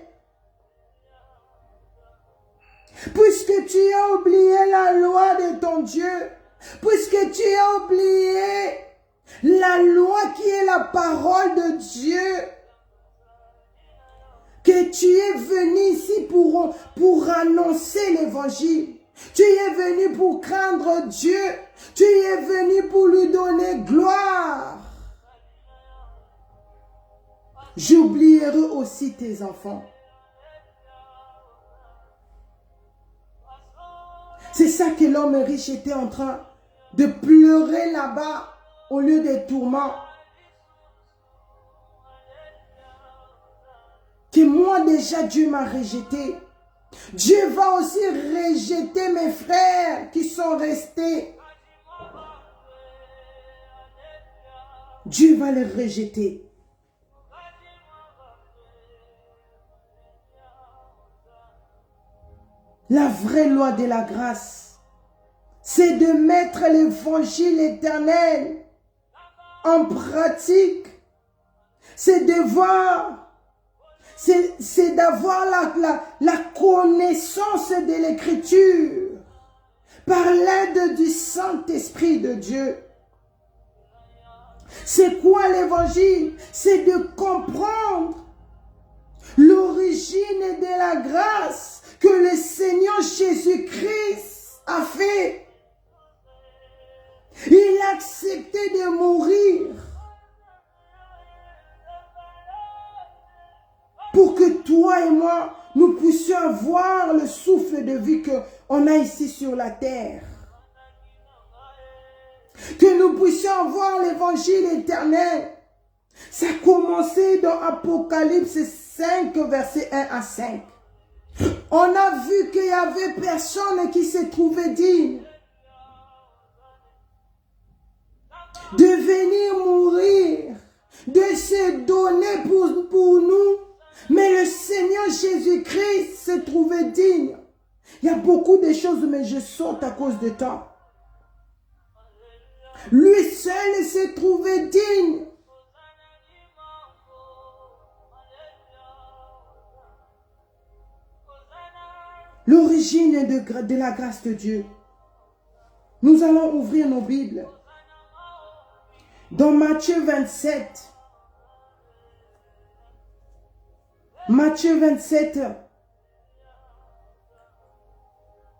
Puisque tu as oublié la loi de ton Dieu, puisque tu as oublié la loi qui est la parole de Dieu, que tu es venu ici pour annoncer l'évangile. Tu es venu pour craindre Dieu. Tu es venu pour lui donner gloire. J'oublierai aussi tes enfants. C'est ça que l'homme riche était en train de pleurer là-bas au lieu des tourments. Que moi déjà Dieu m'a rejeté. Dieu va aussi rejeter mes frères qui sont restés. Dieu va les rejeter. La vraie loi de la grâce, c'est de mettre l'évangile éternel en pratique. C'est de voir, c'est d'avoir la connaissance de l'écriture par l'aide du Saint-Esprit de Dieu. C'est quoi l'évangile? C'est de comprendre l'origine de la grâce que le Seigneur Jésus-Christ a fait. Il a accepté de mourir pour que toi et moi, nous puissions avoir le souffle de vie qu'on a ici sur la terre. Que nous puissions avoir l'évangile éternel. Ça a commencé dans Apocalypse 5, versets 1 à 5. On a vu qu'il y avait personne qui se trouvait digne de venir mourir, de se donner pour nous. Mais le Seigneur Jésus-Christ se trouvait digne. Il y a beaucoup de choses, mais je saute à cause de temps. Lui seul se trouvait digne. L'origine de la grâce de Dieu. Nous allons ouvrir nos Bibles. Dans Matthieu 27. Matthieu 27,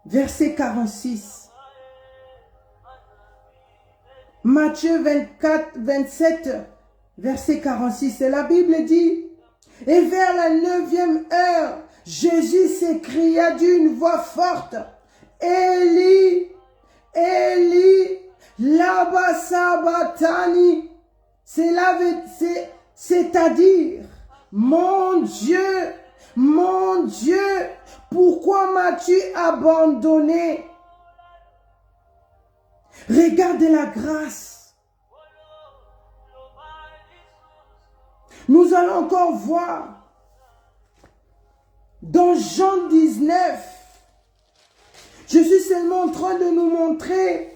verset 46. Matthieu 27, verset 46. Et la Bible dit, « Et vers la 9e heure, Jésus s'écria d'une voix forte, « Élie, Élie, lama sabachthani » c'est-à-dire, « Mon Dieu, pourquoi m'as-tu abandonné ?» Regarde la grâce. Nous allons encore voir dans Jean 19. Je suis seulement en train de nous montrer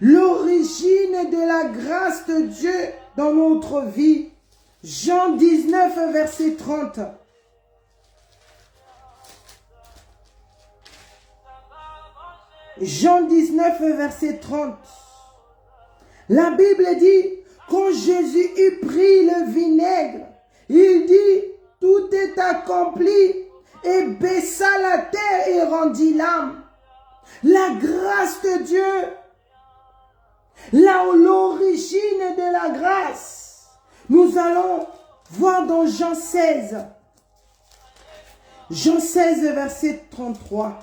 l'origine de la grâce de Dieu dans notre vie. Jean 19, verset 30. Jean 19, verset 30. La Bible dit, quand Jésus eut pris le vinaigre, il dit, tout est accompli. et baissa la terre et rendit l'âme. La grâce de Dieu, l'origine de la grâce, nous allons voir dans Jean 16. Jean 16, verset 33.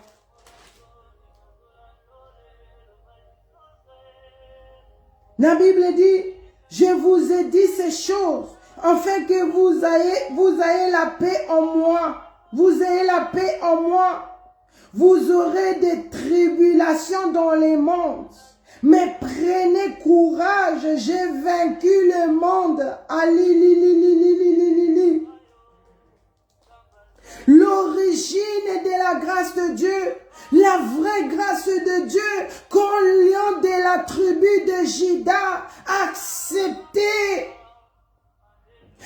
La Bible dit, je vous ai dit ces choses, afin que vous ayez la paix en moi. Vous ayez la paix en moi. Vous aurez des tribulations dans les mondes. Mais prenez courage, j'ai vaincu le monde. L'origine de la grâce de Dieu, la vraie grâce de Dieu, quand lion de la tribu de Juda acceptait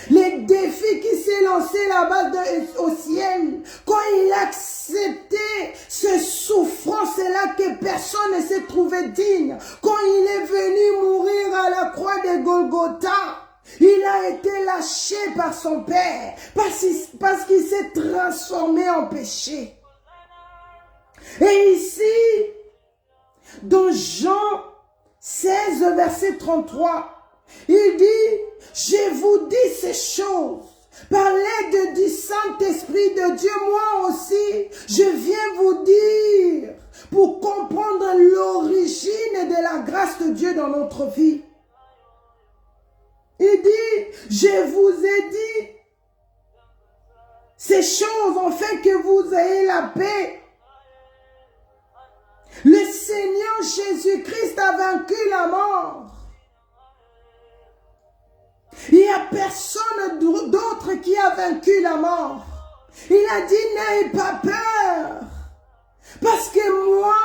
les défis qui s'est lancé là-bas au ciel, quand il acceptait ce souffrance-là que personne ne s'est trouvé digne, quand il est venu mourir à la croix de Golgotha, il a été lâché par son Père, parce qu'il s'est transformé en péché. Et ici, dans Jean 16, verset 33, il dit, je vous dis ces choses par l'aide du Saint-Esprit de Dieu. Moi aussi, je viens vous dire pour comprendre l'origine de la grâce de Dieu dans notre vie. Il dit, je vous ai dit ces choses afin que vous ayez la paix. Le Seigneur Jésus-Christ a vaincu la mort. Il n'y a personne d'autre qui a vaincu la mort. Il a dit, n'ayez pas peur. Parce que moi,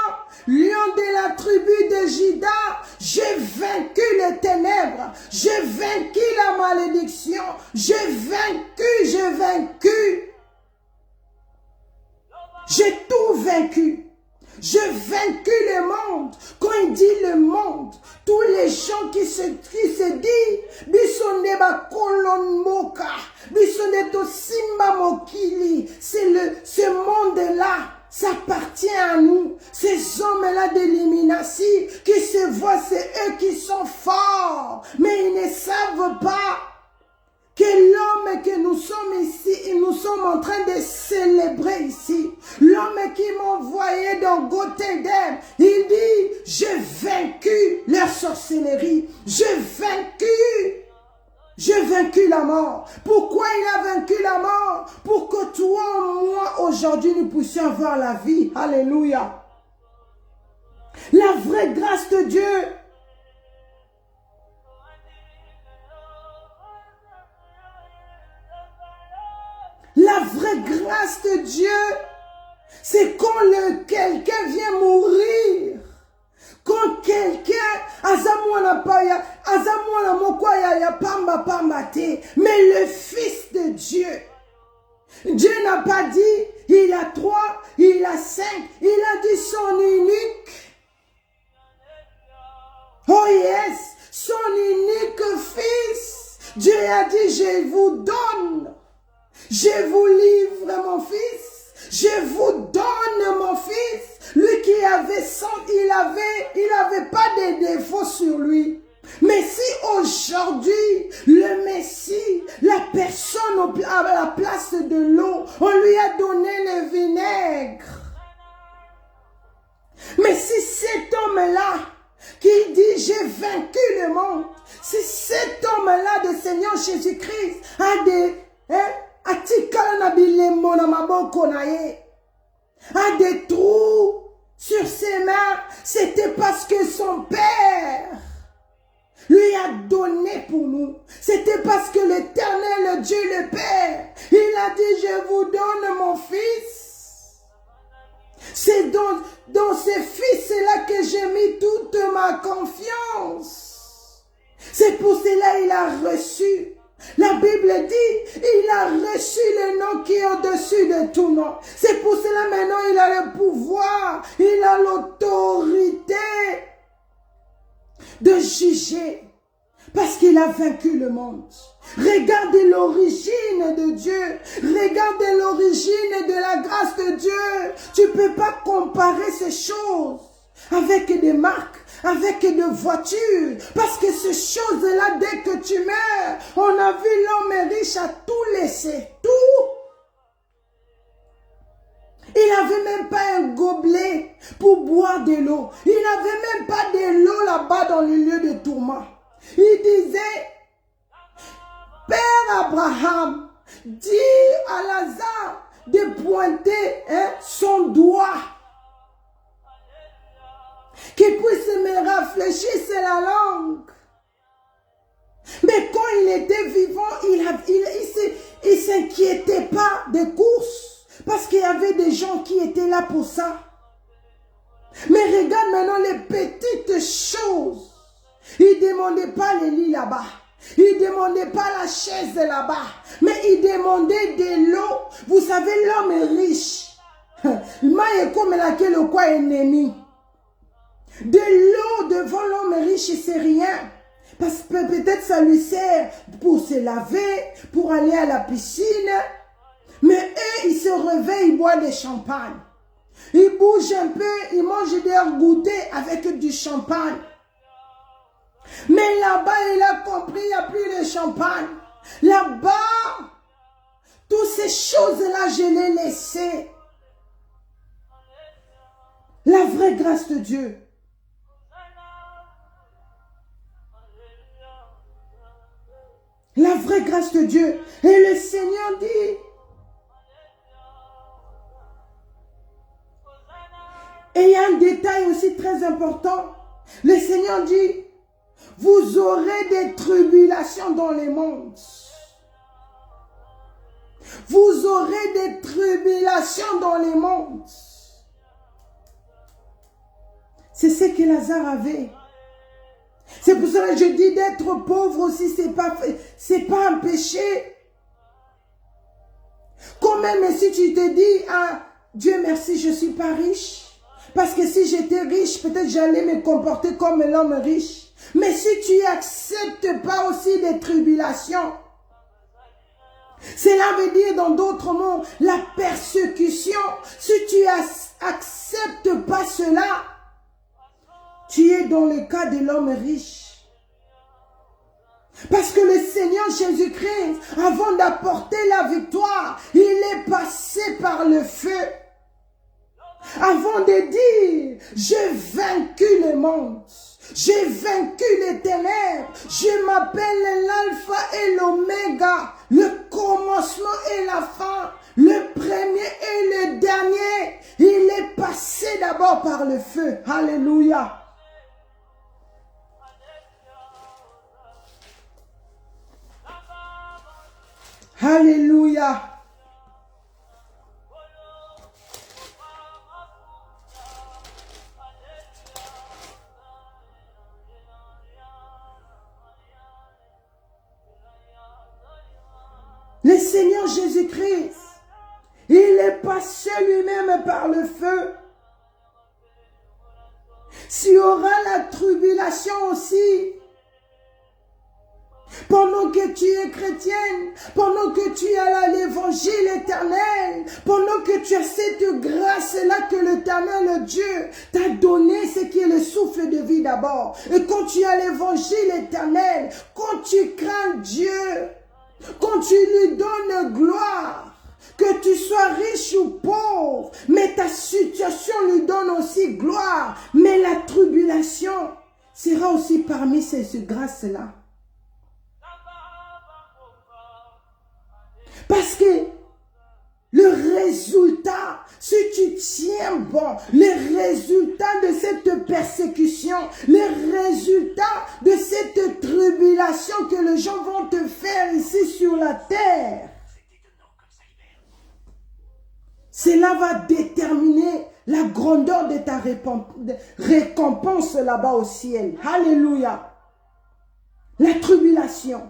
lion de la tribu de Juda, j'ai vaincu les ténèbres. J'ai vaincu la malédiction. J'ai vaincu. J'ai tout vaincu. J'ai vaincu le monde. Quand il dit le monde, tous les gens qui se disent Bisonde ba kolon moka, Bisonde to simba mokili, ce monde-là, ça appartient à nous. Ces hommes-là d'élimination qui se voient, c'est eux qui sont forts, mais ils ne savent pas que l'homme que nous sommes ici, nous sommes en train de célébrer ici, l'homme qui m'a envoyé dans Gothedem, il dit, j'ai vaincu leur sorcellerie, j'ai vaincu la mort. Pourquoi il a vaincu la mort? Pour que toi et moi, aujourd'hui, nous puissions avoir la vie. Alléluia. La vraie grâce de Dieu. La vraie grâce de Dieu, c'est quand quelqu'un vient mourir. Quand quelqu'un, mais le Fils de Dieu, Dieu n'a pas dit, il a 3, il a 5, il a dit son unique. Oh yes, son unique Fils. Dieu a dit, je vous donne. Je vous livre mon fils, je vous donne mon fils. Lui qui avait 100, il avait pas de défauts sur lui. Mais si aujourd'hui, le Messie, la personne à la place de l'eau, on lui a donné le vinaigre. Mais si cet homme-là, qui dit j'ai vaincu le monde, si cet homme-là de Seigneur Jésus-Christ a des... a des trous sur ses mains, c'était parce que son Père lui a donné pour nous. C'était parce que l'Éternel, Dieu le Père, il a dit, je vous donne mon Fils. C'est dans ce Fils-là que j'ai mis toute ma confiance. C'est pour cela qu'il a reçu. La Bible dit, il a reçu le nom qui est au-dessus de tout nom. C'est pour cela maintenant il a le pouvoir, il a l'autorité de juger. Parce qu'il a vaincu le monde. Regarde l'origine de Dieu. Regarde l'origine de la grâce de Dieu. Tu ne peux pas comparer ces choses avec des marques, avec des voitures. Parce que ces choses-là, dès que tu meurs, on a vu l'homme riche à tout laisser. Tout. Il n'avait même pas un gobelet pour boire de l'eau. Il n'avait même pas de l'eau là-bas dans le lieu de tourment. Il disait, Père Abraham, dis à Lazare de pointer son doigt, qu'il puisse me rafraîchir la langue. Mais quand il était vivant, il ne s'inquiétait pas des courses. Parce qu'il y avait des gens qui étaient là pour ça. Mais regarde maintenant les petites choses. Il ne demandait pas le lit là-bas. Il ne demandait pas la chaise là-bas. Mais il demandait de l'eau. Vous savez, l'homme est riche. Il comme laquelle le quoi ennemi. De l'eau devant l'homme riche, c'est rien. Parce que peut-être ça lui sert pour se laver, pour aller à la piscine. Mais eux, ils se réveillent, ils boivent du champagne. Ils bougent un peu, ils mangent des goûters avec du champagne. Mais là-bas, il a compris, il n'y a plus de champagne. Là-bas, toutes ces choses-là, je les laissées. La vraie grâce de Dieu. La vraie grâce de Dieu. Et le Seigneur dit, et il y a un détail aussi très important. Le Seigneur dit, vous aurez des tribulations dans les mondes. Vous aurez des tribulations dans les mondes. C'est ce que Lazare avait. C'est pour ça que je dis d'être pauvre aussi, c'est pas un péché. Quand même si tu te dis, ah, Dieu merci, je ne suis pas riche. Parce que si j'étais riche, peut-être j'allais me comporter comme l'homme riche. Mais si tu n'acceptes pas aussi des tribulations, cela veut dire dans d'autres mots, la persécution. Si tu n'acceptes pas cela, tu es dans le cas de l'homme riche. Parce que le Seigneur Jésus-Christ, avant d'apporter la victoire, il est passé par le feu. Avant de dire, j'ai vaincu le monde, j'ai vaincu les ténèbres, je m'appelle l'alpha et l'oméga, le commencement et la fin, le premier et le dernier. Il est passé d'abord par le feu. Alléluia. Alléluia. Le Seigneur Jésus-Christ, il est passé lui-même par le feu. S'il y aura la tribulation aussi, pendant que tu es chrétienne, pendant que tu as l'évangile éternel, pendant que tu as cette grâce-là que l'éternel Dieu t'a donné, ce qui est le souffle de vie d'abord. Et quand tu as l'évangile éternel, quand tu crains Dieu, quand tu lui donnes gloire, que tu sois riche ou pauvre, mais ta situation lui donne aussi gloire, mais la tribulation sera aussi parmi ces grâces-là. Parce que le résultat, si tu tiens bon, les résultats de cette persécution, les résultats de cette tribulation que les gens vont te faire ici sur la terre, cela va déterminer la grandeur de ta récompense là-bas au ciel. Alléluia. La tribulation,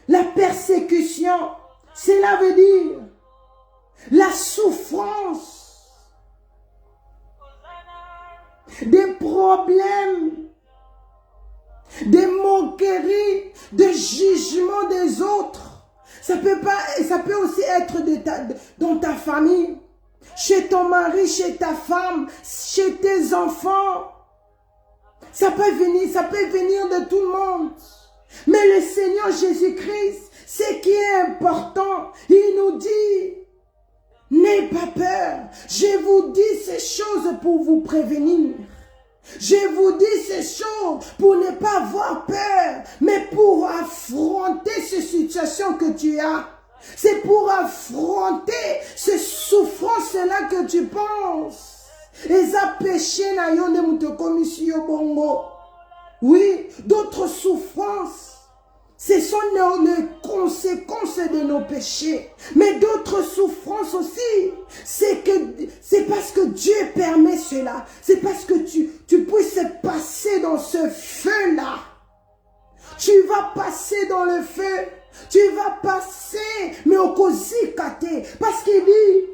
la persécution, cela veut dire la souffrance, des problèmes, de manquer moquerie, de jugement des autres. Ça peut aussi être dans ta famille, chez ton mari, chez ta femme, chez tes enfants. Ça peut venir de tout le monde. Mais le Seigneur Jésus-Christ, ce qui est important, il nous dit, n'ayez pas peur. Je vous dis ces choses pour vous prévenir. Je vous dis ces choses pour ne pas avoir peur, mais pour affronter ces situations que tu as. C'est pour affronter ces souffrances-là que tu penses. Et ça péché na yone mutokomi si yo bongo. Oui, d'autres souffrances. Ce sont les conséquences de nos péchés. Mais d'autres souffrances aussi, c'est parce que Dieu permet cela. C'est parce que tu puisses passer dans ce feu-là. Tu vas passer dans le feu. Tu vas passer, mais au kosikate. Parce qu'il dit,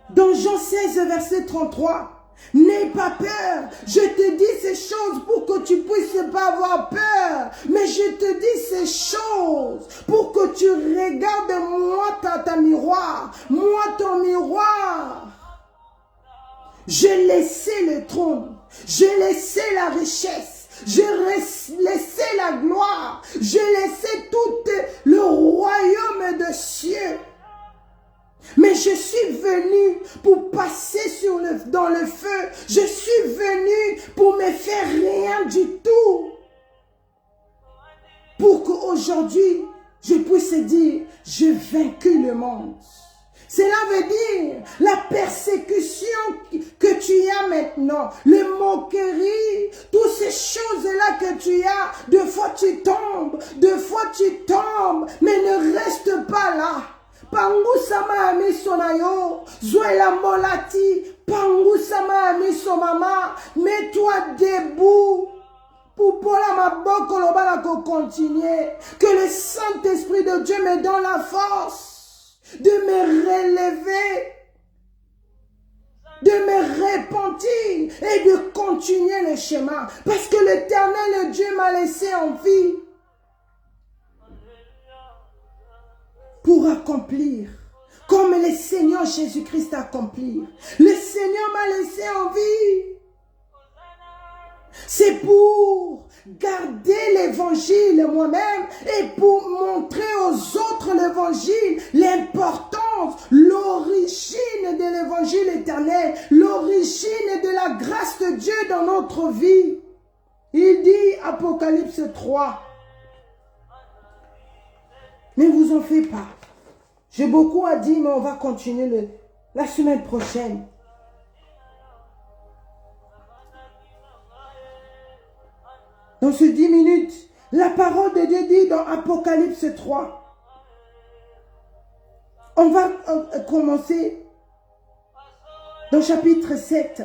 dans Jean 16, verset 33, n'aie pas peur, je te dis ces choses pour que tu puisses pas avoir peur. Mais je te dis ces choses pour que tu regardes moi ta miroir, moi ton miroir. J'ai laissé le trône, j'ai laissé la richesse, j'ai laissé la gloire, j'ai laissé tout le royaume de cieux. Mais je suis venu pour passer dans le feu. Je suis venu pour me faire rien du tout. Pour qu'aujourd'hui, je puisse dire, j'ai vaincu le monde. Cela veut dire la persécution que tu as maintenant, les moqueries, toutes ces choses-là que tu as. Deux fois tu tombes, mais ne reste pas là. Pangu sama amiso na yo, zoela molati, pangu sama amiso mama, mets-toi debout pour pola ma boko lobana ko continuer. Que le Saint-Esprit de Dieu me donne la force de me relever, de me repentir et de continuer le chemin. Parce que l'Éternel Dieu m'a laissé en vie. Pour accomplir, comme le Seigneur Jésus-Christ a accompli. Le Seigneur m'a laissé en vie. C'est pour garder l'évangile moi-même et pour montrer aux autres l'évangile, l'importance, l'origine de l'évangile éternel, l'origine de la grâce de Dieu dans notre vie. Il dit, Apocalypse 3, ne vous en faites pas. J'ai beaucoup à dire, mais on va continuer la semaine prochaine. Dans ces 10 minutes, la parole de Dieu dit dans Apocalypse 3. On va commencer dans chapitre 7.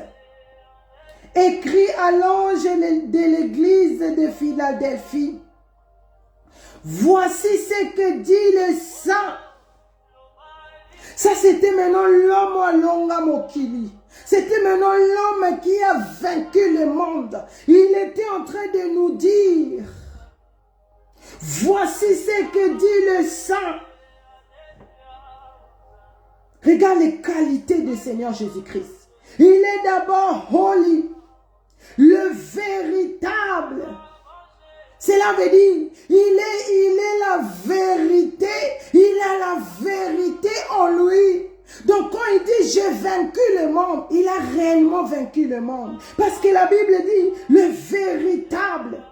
Écrit à l'ange de l'église de Philadelphie. Voici ce que dit le saint. Ça, c'était maintenant l'homme à longa mokili. C'était maintenant l'homme qui a vaincu le monde. Il était en train de nous dire, voici ce que dit le saint. Regarde les qualités du Seigneur Jésus-Christ. Il est d'abord holy, le véritable. Cela veut dire, il est la vérité, il a la vérité en lui. Donc quand il dit, j'ai vaincu le monde, il a réellement vaincu le monde. Parce que la Bible dit, le véritable.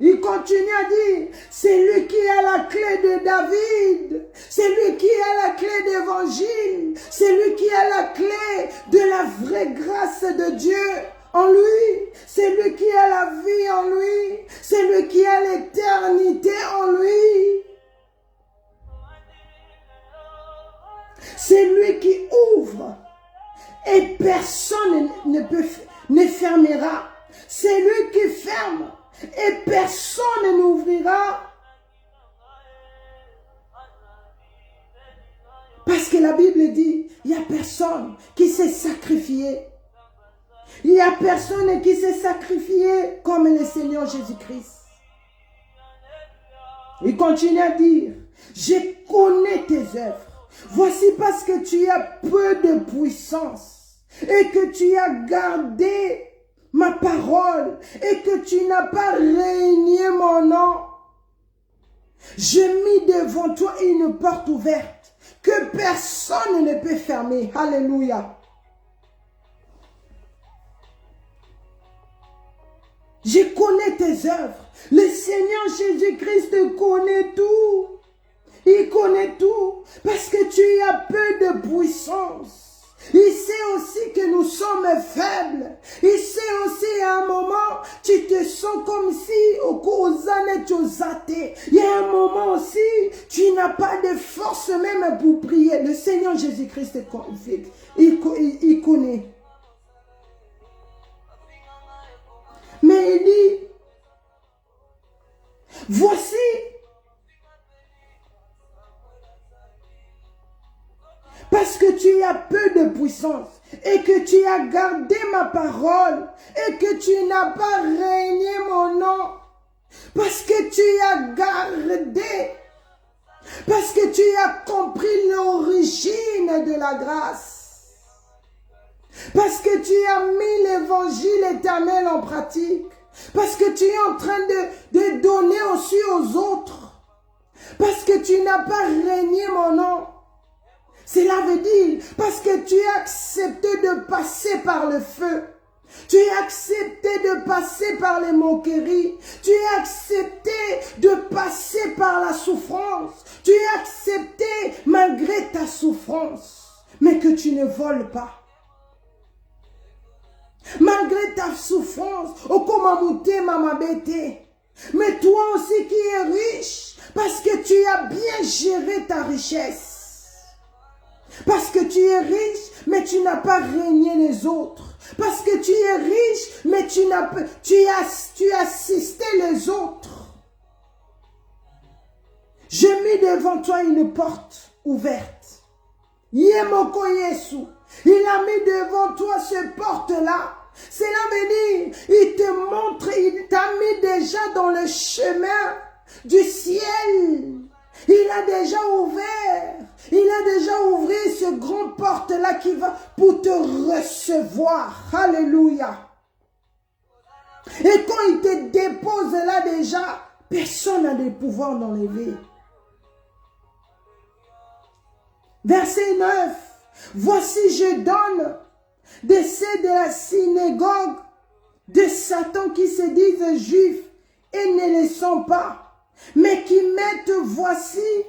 Il continue à dire, c'est lui qui a la clé de David, c'est lui qui a la clé d'évangile, c'est lui qui a la clé de la vraie grâce de Dieu. En lui, c'est lui qui a la vie en lui, c'est lui qui a l'éternité en lui. C'est lui qui ouvre et personne ne fermera. C'est lui qui ferme et personne n'ouvrira. Parce que la Bible dit, il n'y a personne qui s'est sacrifié. Il n'y a personne qui s'est sacrifié comme le Seigneur Jésus-Christ. Il continue à dire, je connais tes œuvres. Voici parce que tu as peu de puissance et que tu as gardé ma parole et que tu n'as pas régné mon nom. J'ai mis devant toi une porte ouverte que personne ne peut fermer. Alléluia. Je connais tes œuvres. Le Seigneur Jésus-Christ connaît tout. Il connaît tout parce que tu as peu de puissance. Il sait aussi que nous sommes faibles. Il sait aussi à un moment, tu te sens comme si aux années tu osais. Il y a un moment aussi, tu n'as pas de force même pour prier. Le Seigneur Jésus-Christ, il connaît. Mais il dit, voici, parce que tu as peu de puissance et que tu as gardé ma parole et que tu n'as pas régné mon nom, parce que tu as gardé, parce que tu as compris l'origine de la grâce. Parce que tu as mis l'évangile éternel en pratique. Parce que tu es en train de donner aussi aux autres. Parce que tu n'as pas régné mon nom. Cela veut dire parce que tu as accepté de passer par le feu. Tu as accepté de passer par les moqueries. Tu as accepté de passer par la souffrance. Tu as accepté malgré ta souffrance. Mais que tu ne voles pas. Malgré ta souffrance, mais toi aussi qui es riche, parce que tu as bien géré ta richesse. Parce que tu es riche, mais tu n'as pas régné les autres. Parce que tu es riche, mais tu as assisté les autres. J'ai mis devant toi une porte ouverte. Yemoko Yesu. Il a mis devant toi cette porte-là. Cela veut dire, il te montre, il t'a mis déjà dans le chemin du ciel. Il a déjà ouvert. Il a déjà ouvert ce grand porte-là qui va pour te recevoir. Alléluia. Et quand il te dépose là déjà, personne n'a de pouvoir d'enlever. Verset 9. Voici, je donne de ceux de la synagogue de Satan qui se disent juifs et ne le sont pas, mais qui mettent voici,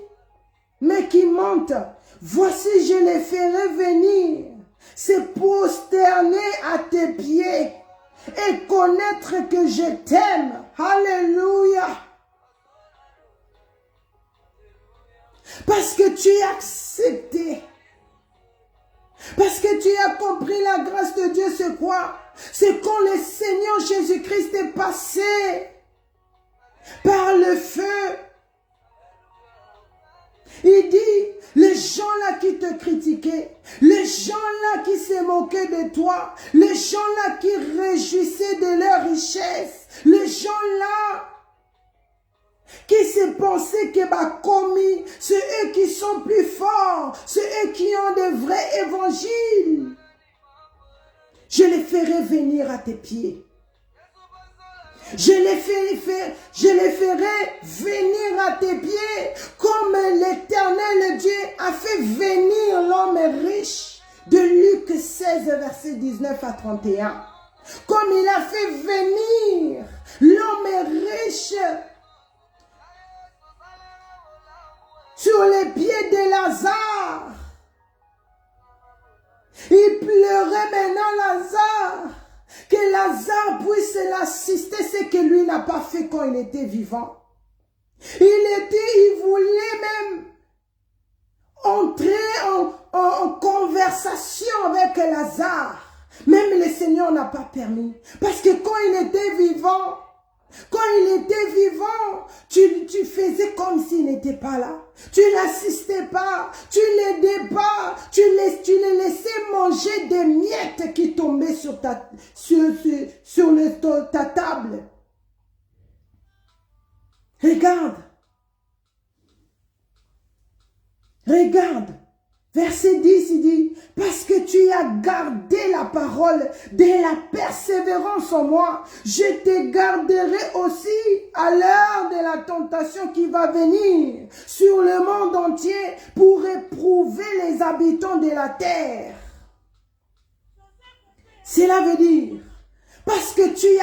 mais qui mentent. Voici, je les ferai venir, se prosterner à tes pieds et connaître que je t'aime. Alléluia. Parce que tu as accepté. Parce que tu as compris la grâce de Dieu, c'est quoi? C'est quand le Seigneur Jésus-Christ est passé par le feu. Il dit, les gens-là qui te critiquaient, les gens-là qui se moquaient de toi, les gens-là qui réjouissaient de leur richesse, les gens-là qui se pensaient que commis, c'est eux qui sont plus forts, c'est eux qui ont de vrais évangiles. Je les ferai venir à tes pieds. Je les ferai venir à tes pieds comme l'Éternel Dieu a fait venir l'homme riche de Luc 16, verset 19 à 31. Comme il a fait venir l'homme riche sur les pieds de Lazare. Il pleurait maintenant Lazare. Que Lazare puisse l'assister, ce que lui n'a pas fait quand il était vivant. Il voulait même entrer en conversation avec Lazare. Même le Seigneur n'a pas permis. Parce que quand il était vivant, Quand il était vivant, tu faisais comme s'il n'était pas là. Tu l'assistais pas, tu l'aidais pas, tu le laissais manger des miettes qui tombaient sur ta table. Regarde. Regarde. Verset 10, il dit, parce que tu as gardé la parole de la persévérance en moi, je te garderai aussi à l'heure de la tentation qui va venir sur le monde entier pour éprouver les habitants de la terre. Cela veut dire, parce que tu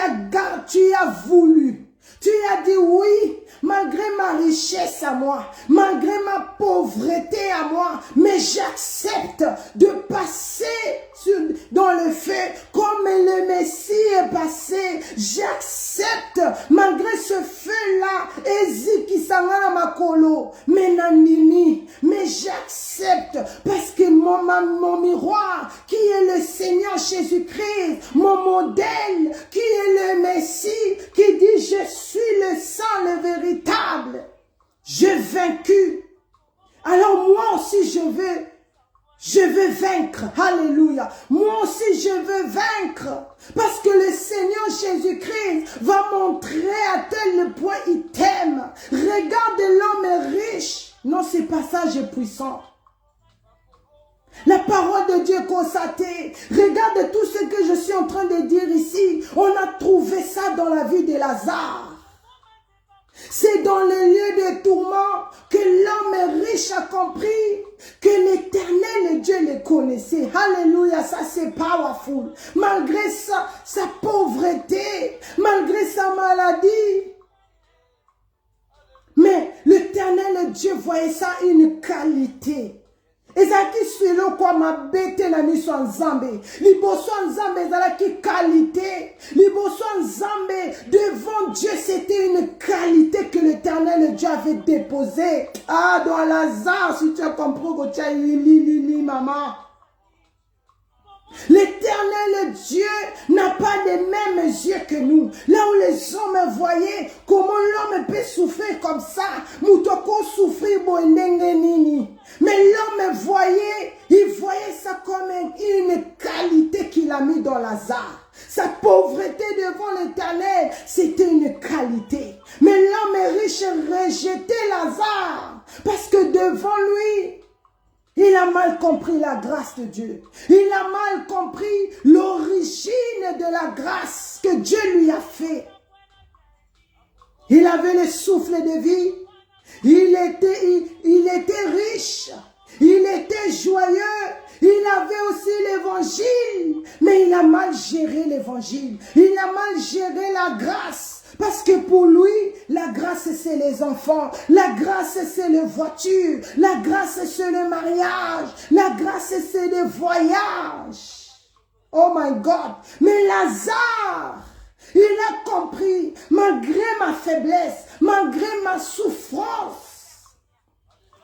as voulu, tu as dit oui, malgré ma richesse à moi, malgré ma pauvreté à moi, mais j'accepte de passer dans le feu comme le Messie est passé. J'accepte, malgré ce feu-là, Ezikisangana Makolo, Menanimi, mais j'accepte parce que mon miroir, qui est le Seigneur Jésus-Christ, mon modèle, qui est le Messie, qui dit je suis le sang, le véritable. J'ai vaincu. Alors moi aussi je veux vaincre. Alléluia. Moi aussi je veux vaincre. Parce que le Seigneur Jésus-Christ va montrer à tel point il t'aime. Regarde, l'homme est riche. Non, c'est pas ça, j'ai puissant. La parole de Dieu est constatée. Regarde tout ce que je suis en train de dire ici. On a trouvé ça dans la vie de Lazare. C'est dans le lieu de tourment que l'homme riche a compris que l'éternel Dieu le connaissait. Alléluia, ça c'est powerful. Malgré sa pauvreté, malgré sa maladie. Mais l'éternel Dieu voyait ça une qualité. Ezaki suelo kwa mabete na miso nzambe. Liboso nzambe ezalaki qualité. Liboso nzambe devant Dieu, c'était une qualité que l'éternel Dieu avait déposée. Ah, dans Lazare, si tu as compris que tu as li maman. L'éternel Dieu n'a pas les mêmes yeux que nous. Là où les hommes voyaient comment l'homme peut souffrir comme ça, Moutoko souffrir nini. Mais l'homme voyait, il voyait ça comme une qualité qu'il a mis dans Lazare. Sa pauvreté devant l'éternel, c'était une qualité. Mais l'homme riche rejetait Lazare parce que devant lui, il a mal compris la grâce de Dieu. Il a mal compris l'origine de la grâce que Dieu lui a fait. Il avait le souffle de vie. Il était riche. Il était joyeux. Il avait aussi l'évangile. Mais il a mal géré l'évangile. Il a mal géré la grâce. Parce que pour lui, la grâce c'est les enfants, la grâce c'est les voitures, la grâce c'est le mariage, la grâce c'est les voyages. Oh my God! Mais Lazare, il a compris, malgré ma faiblesse, malgré ma souffrance,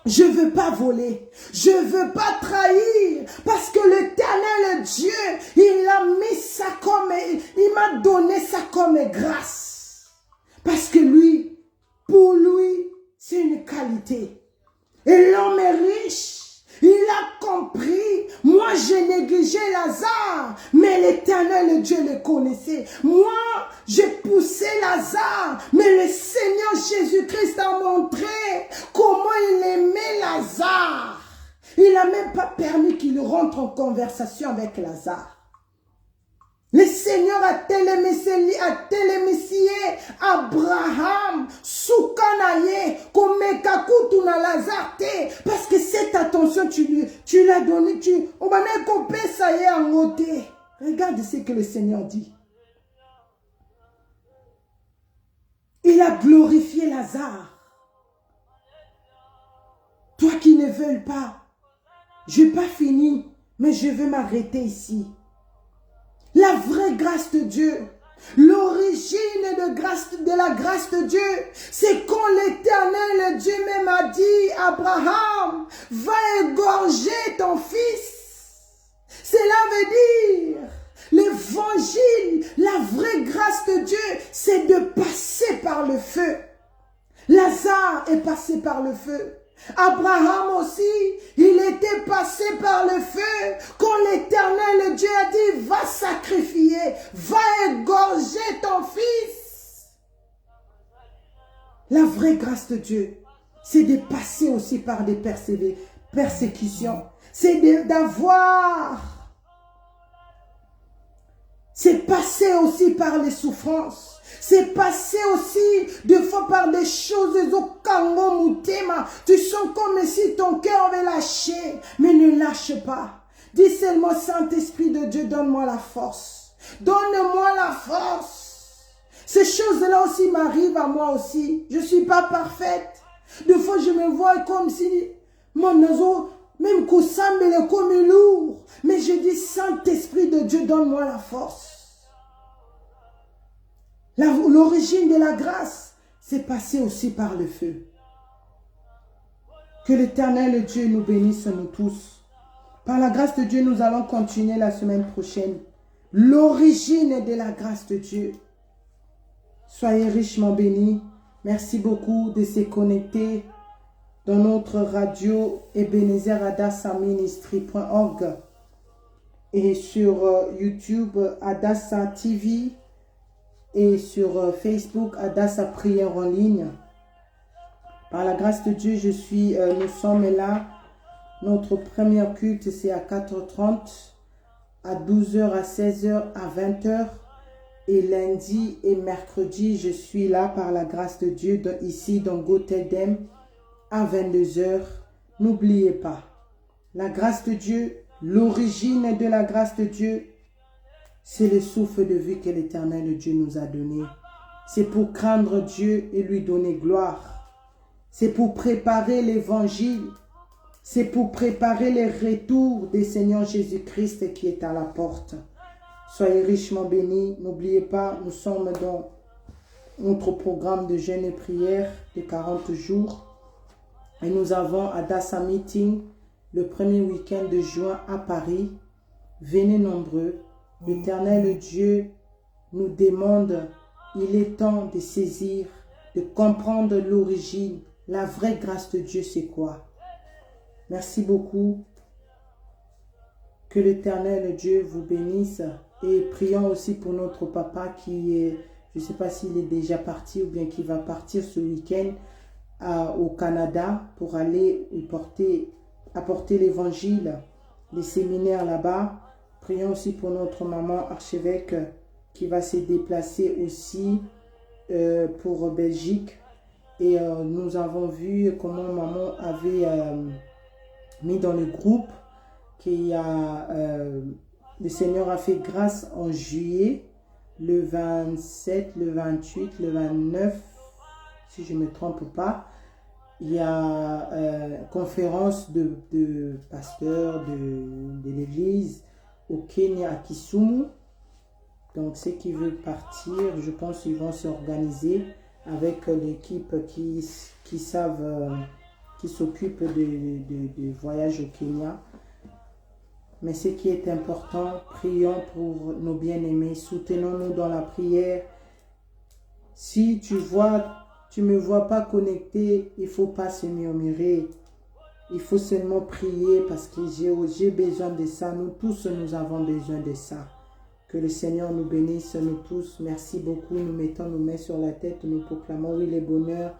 je ne veux pas voler, je ne veux pas trahir, parce que l'éternel Dieu, il a mis ça comme, il m'a donné ça comme grâce. Parce que lui, pour lui, c'est une qualité. Et l'homme est riche. Il a compris. Moi, j'ai négligé Lazare. Mais l'éternel Dieu le connaissait. Moi, j'ai poussé Lazare. Mais le Seigneur Jésus-Christ a montré comment il aimait Lazare. Il n'a même pas permis qu'il rentre en conversation avec Lazare. Le Seigneur a télémissié Abraham, Soukanaye, Komekakutu na Lazare, parce que cette attention, tu l'as donnée, on va mettre compé ça y est en côté. Regarde ce que le Seigneur dit. Il a glorifié Lazare. Toi qui ne veux pas, je n'ai pas fini, mais je veux m'arrêter ici. La vraie grâce de Dieu, l'origine de la grâce de Dieu, c'est quand l'éternel Dieu même a dit à Abraham, va égorger ton fils. Cela veut dire, L'évangile, la vraie grâce de Dieu, c'est de passer par le feu. Lazare est passé par le feu. Abraham aussi, il était passé par le feu. Quand l'Éternel Dieu a dit, va sacrifier, va égorger ton fils. La vraie grâce de Dieu, c'est de passer aussi par des persécutions. C'est c'est passer aussi par les souffrances. C'est passer aussi des fois par des choses au kango moutema. Tu sens comme si ton cœur avait lâché. Mais ne lâche pas. Dis seulement, Saint-Esprit de Dieu, donne-moi la force. Donne-moi la force. Ces choses-là aussi m'arrivent à moi aussi. Je ne suis pas parfaite. Des fois, je me vois comme si mon oiseau, même Koussambe, est comme lourd. Mais je dis, Saint-Esprit de Dieu, donne-moi la force. L'origine de la grâce, c'est passer aussi par le feu. Que l'Éternel Dieu nous bénisse, nous tous. Par la grâce de Dieu, nous allons continuer la semaine prochaine. L'origine de la grâce de Dieu. Soyez richement bénis. Merci beaucoup de se connecter dans notre radio ebenezeradasaministry.org et sur YouTube Adassa TV et sur Facebook Adassa Prière en ligne. Par la grâce de Dieu, nous sommes là. Notre premier culte, c'est à 4h30, à 12h, à 16h, à 20h. Et lundi et mercredi, je suis là par la grâce de Dieu, ici dans Goteldem, à 22h. N'oubliez pas, la grâce de Dieu, l'origine de la grâce de Dieu, c'est le souffle de vie que l'Éternel Dieu nous a donné. C'est pour craindre Dieu et lui donner gloire. C'est pour préparer l'évangile. C'est pour préparer le retour du Seigneur Jésus-Christ qui est à la porte. Soyez richement bénis. N'oubliez pas, nous sommes dans notre programme de jeûne et prière de 40 jours. Et nous avons Adassa Meeting le premier week-end de juin à Paris. Venez nombreux. L'Éternel Dieu nous demande, il est temps de saisir, de comprendre l'origine. La vraie grâce de Dieu, c'est quoi? Merci beaucoup. Que l'Éternel Dieu vous bénisse. Et prions aussi pour notre papa qui est, je ne sais pas s'il est déjà parti ou bien qui va partir ce week-end au Canada pour aller apporter l'évangile, les séminaires là-bas. Prions aussi pour notre maman archevêque qui va se déplacer aussi pour Belgique. Et nous avons vu comment maman avait mis dans le groupe qu'il y a... le Seigneur a fait grâce en juillet, le 27, le 28, le 29, si je ne me trompe pas. Il y a conférence de pasteurs de l'église au Kenya, à Kisumu. Donc, ceux qui veulent partir, je pense qu'ils vont s'organiser avec l'équipe qui s'occupe de voyage au Kenya. Mais ce qui est important, prions pour nos bien-aimés, soutenons-nous dans la prière. Si tu me vois pas connecté, il ne faut pas se murmurer. Il faut seulement prier parce que j'ai besoin de ça. Nous tous, nous avons besoin de ça. Que le Seigneur nous bénisse, nous tous. Merci beaucoup. Nous mettons nos mains sur la tête. Nous proclamons, oui, le bonheur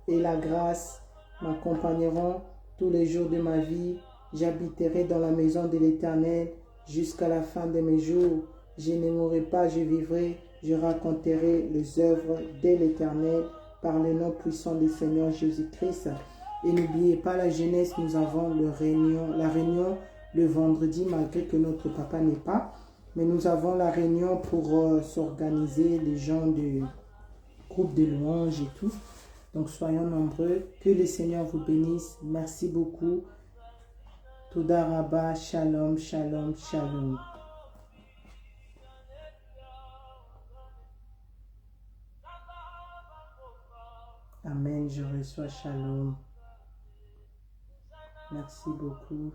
et la grâce m'accompagneront tous les jours de ma vie. J'habiterai dans la maison de l'Éternel jusqu'à la fin de mes jours. Je ne mourrai pas, je vivrai. Je raconterai les œuvres de l'Éternel par le nom puissant du Seigneur Jésus-Christ. Et n'oubliez pas la jeunesse, nous avons la réunion le vendredi, malgré que notre papa n'est pas. Mais nous avons la réunion pour s'organiser, les gens du groupe de louanges et tout. Donc soyons nombreux. Que le Seigneur vous bénisse. Merci beaucoup. Toda Rabba, shalom, shalom, shalom. Amen, je reçois shalom. Merci beaucoup.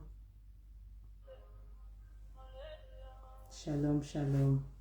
Shalom, shalom.